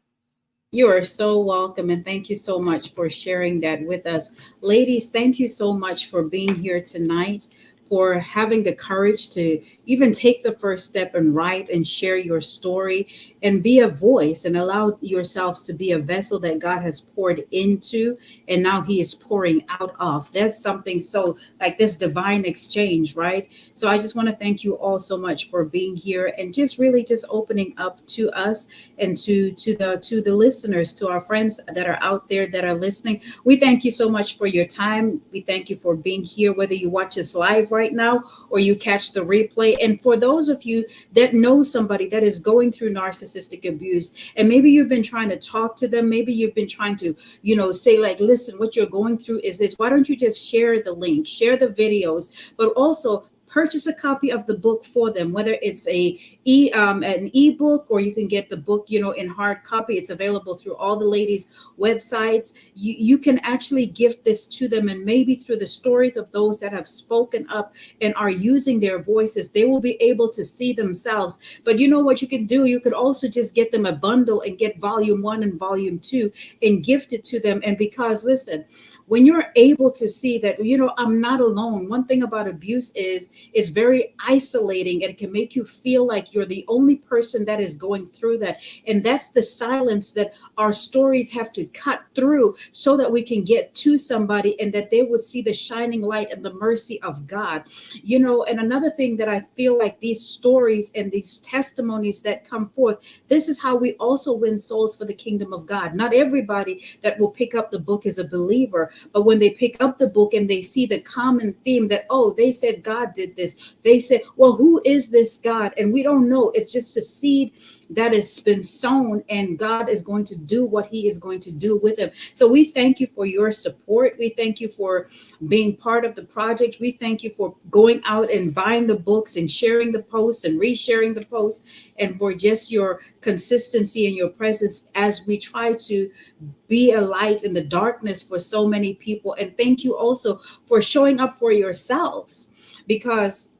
You are so welcome, and thank you so much for sharing that with us. Ladies, thank you so much for being here tonight, for having the courage to even take the first step and write and share your story and be a voice and allow yourselves to be a vessel that God has poured into and now He is pouring out of. That's something so like this divine exchange, right? So I just want to thank you all so much for being here and just really just opening up to us and to the listeners, to our friends that are out there that are listening. We thank you so much for your time. We thank you for being here, whether you watch us live right now or you catch the replay. And for those of you that know somebody that is going through narcissistic abuse, and maybe you've been trying to talk to them, maybe you've been trying to, say like, listen, what you're going through is this. Why don't you just share the link, share the videos, but also purchase a copy of the book for them, whether it's an ebook or you can get the book, in hard copy. It's available through all the ladies' websites. You can actually gift this to them, and maybe through the stories of those that have spoken up and are using their voices, they will be able to see themselves. But you know what you can do? You could also just get them a bundle and get volume 1 and volume 2 and gift it to them. And because listen, when you're able to see that, I'm not alone. One thing about abuse is it's very isolating, and it can make you feel like you're the only person that is going through that. And that's the silence that our stories have to cut through so that we can get to somebody and that they would see the shining light and the mercy of God. And another thing that I feel like these stories and these testimonies that come forth, this is how we also win souls for the kingdom of God. Not everybody that will pick up the book is a believer. But when they pick up the book and they see the common theme that, oh, they said God did this. They said, well, who is this God? And we don't know. It's just a seed that has been sown, and God is going to do what He is going to do with them. So we thank you for your support. We thank you for being part of the project. We thank you for going out and buying the books and sharing the posts and resharing the posts, and for just your consistency and your presence as we try to be a light in the darkness for so many people. And thank you also for showing up for yourselves, because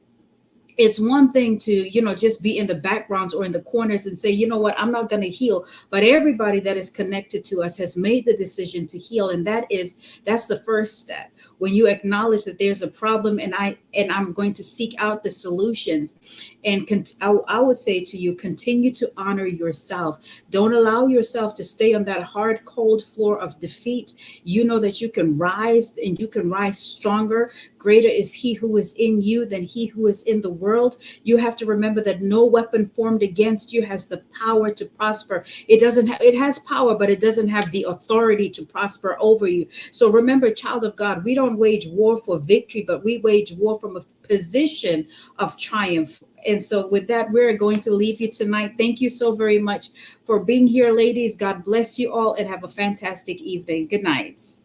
it's one thing to, just be in the backgrounds or in the corners and say, you know what, I'm not going to heal. But everybody that is connected to us has made the decision to heal. And that's the first step. When you acknowledge that there's a problem, and I'm going to seek out the solutions. And I would say to you, continue to honor yourself. Don't allow yourself to stay on that hard, cold floor of defeat. You know that you can rise, and you can rise stronger. Greater is He who is in you than he who is in the world. You have to remember that no weapon formed against you has the power to prosper. It has power, but it doesn't have the authority to prosper over you. So remember, child of God, we don't wage war for victory, but we wage war from a position of triumph. And so with that, we're going to leave you tonight. Thank you so very much for being here, ladies. God bless you all, and have a fantastic evening. Good night.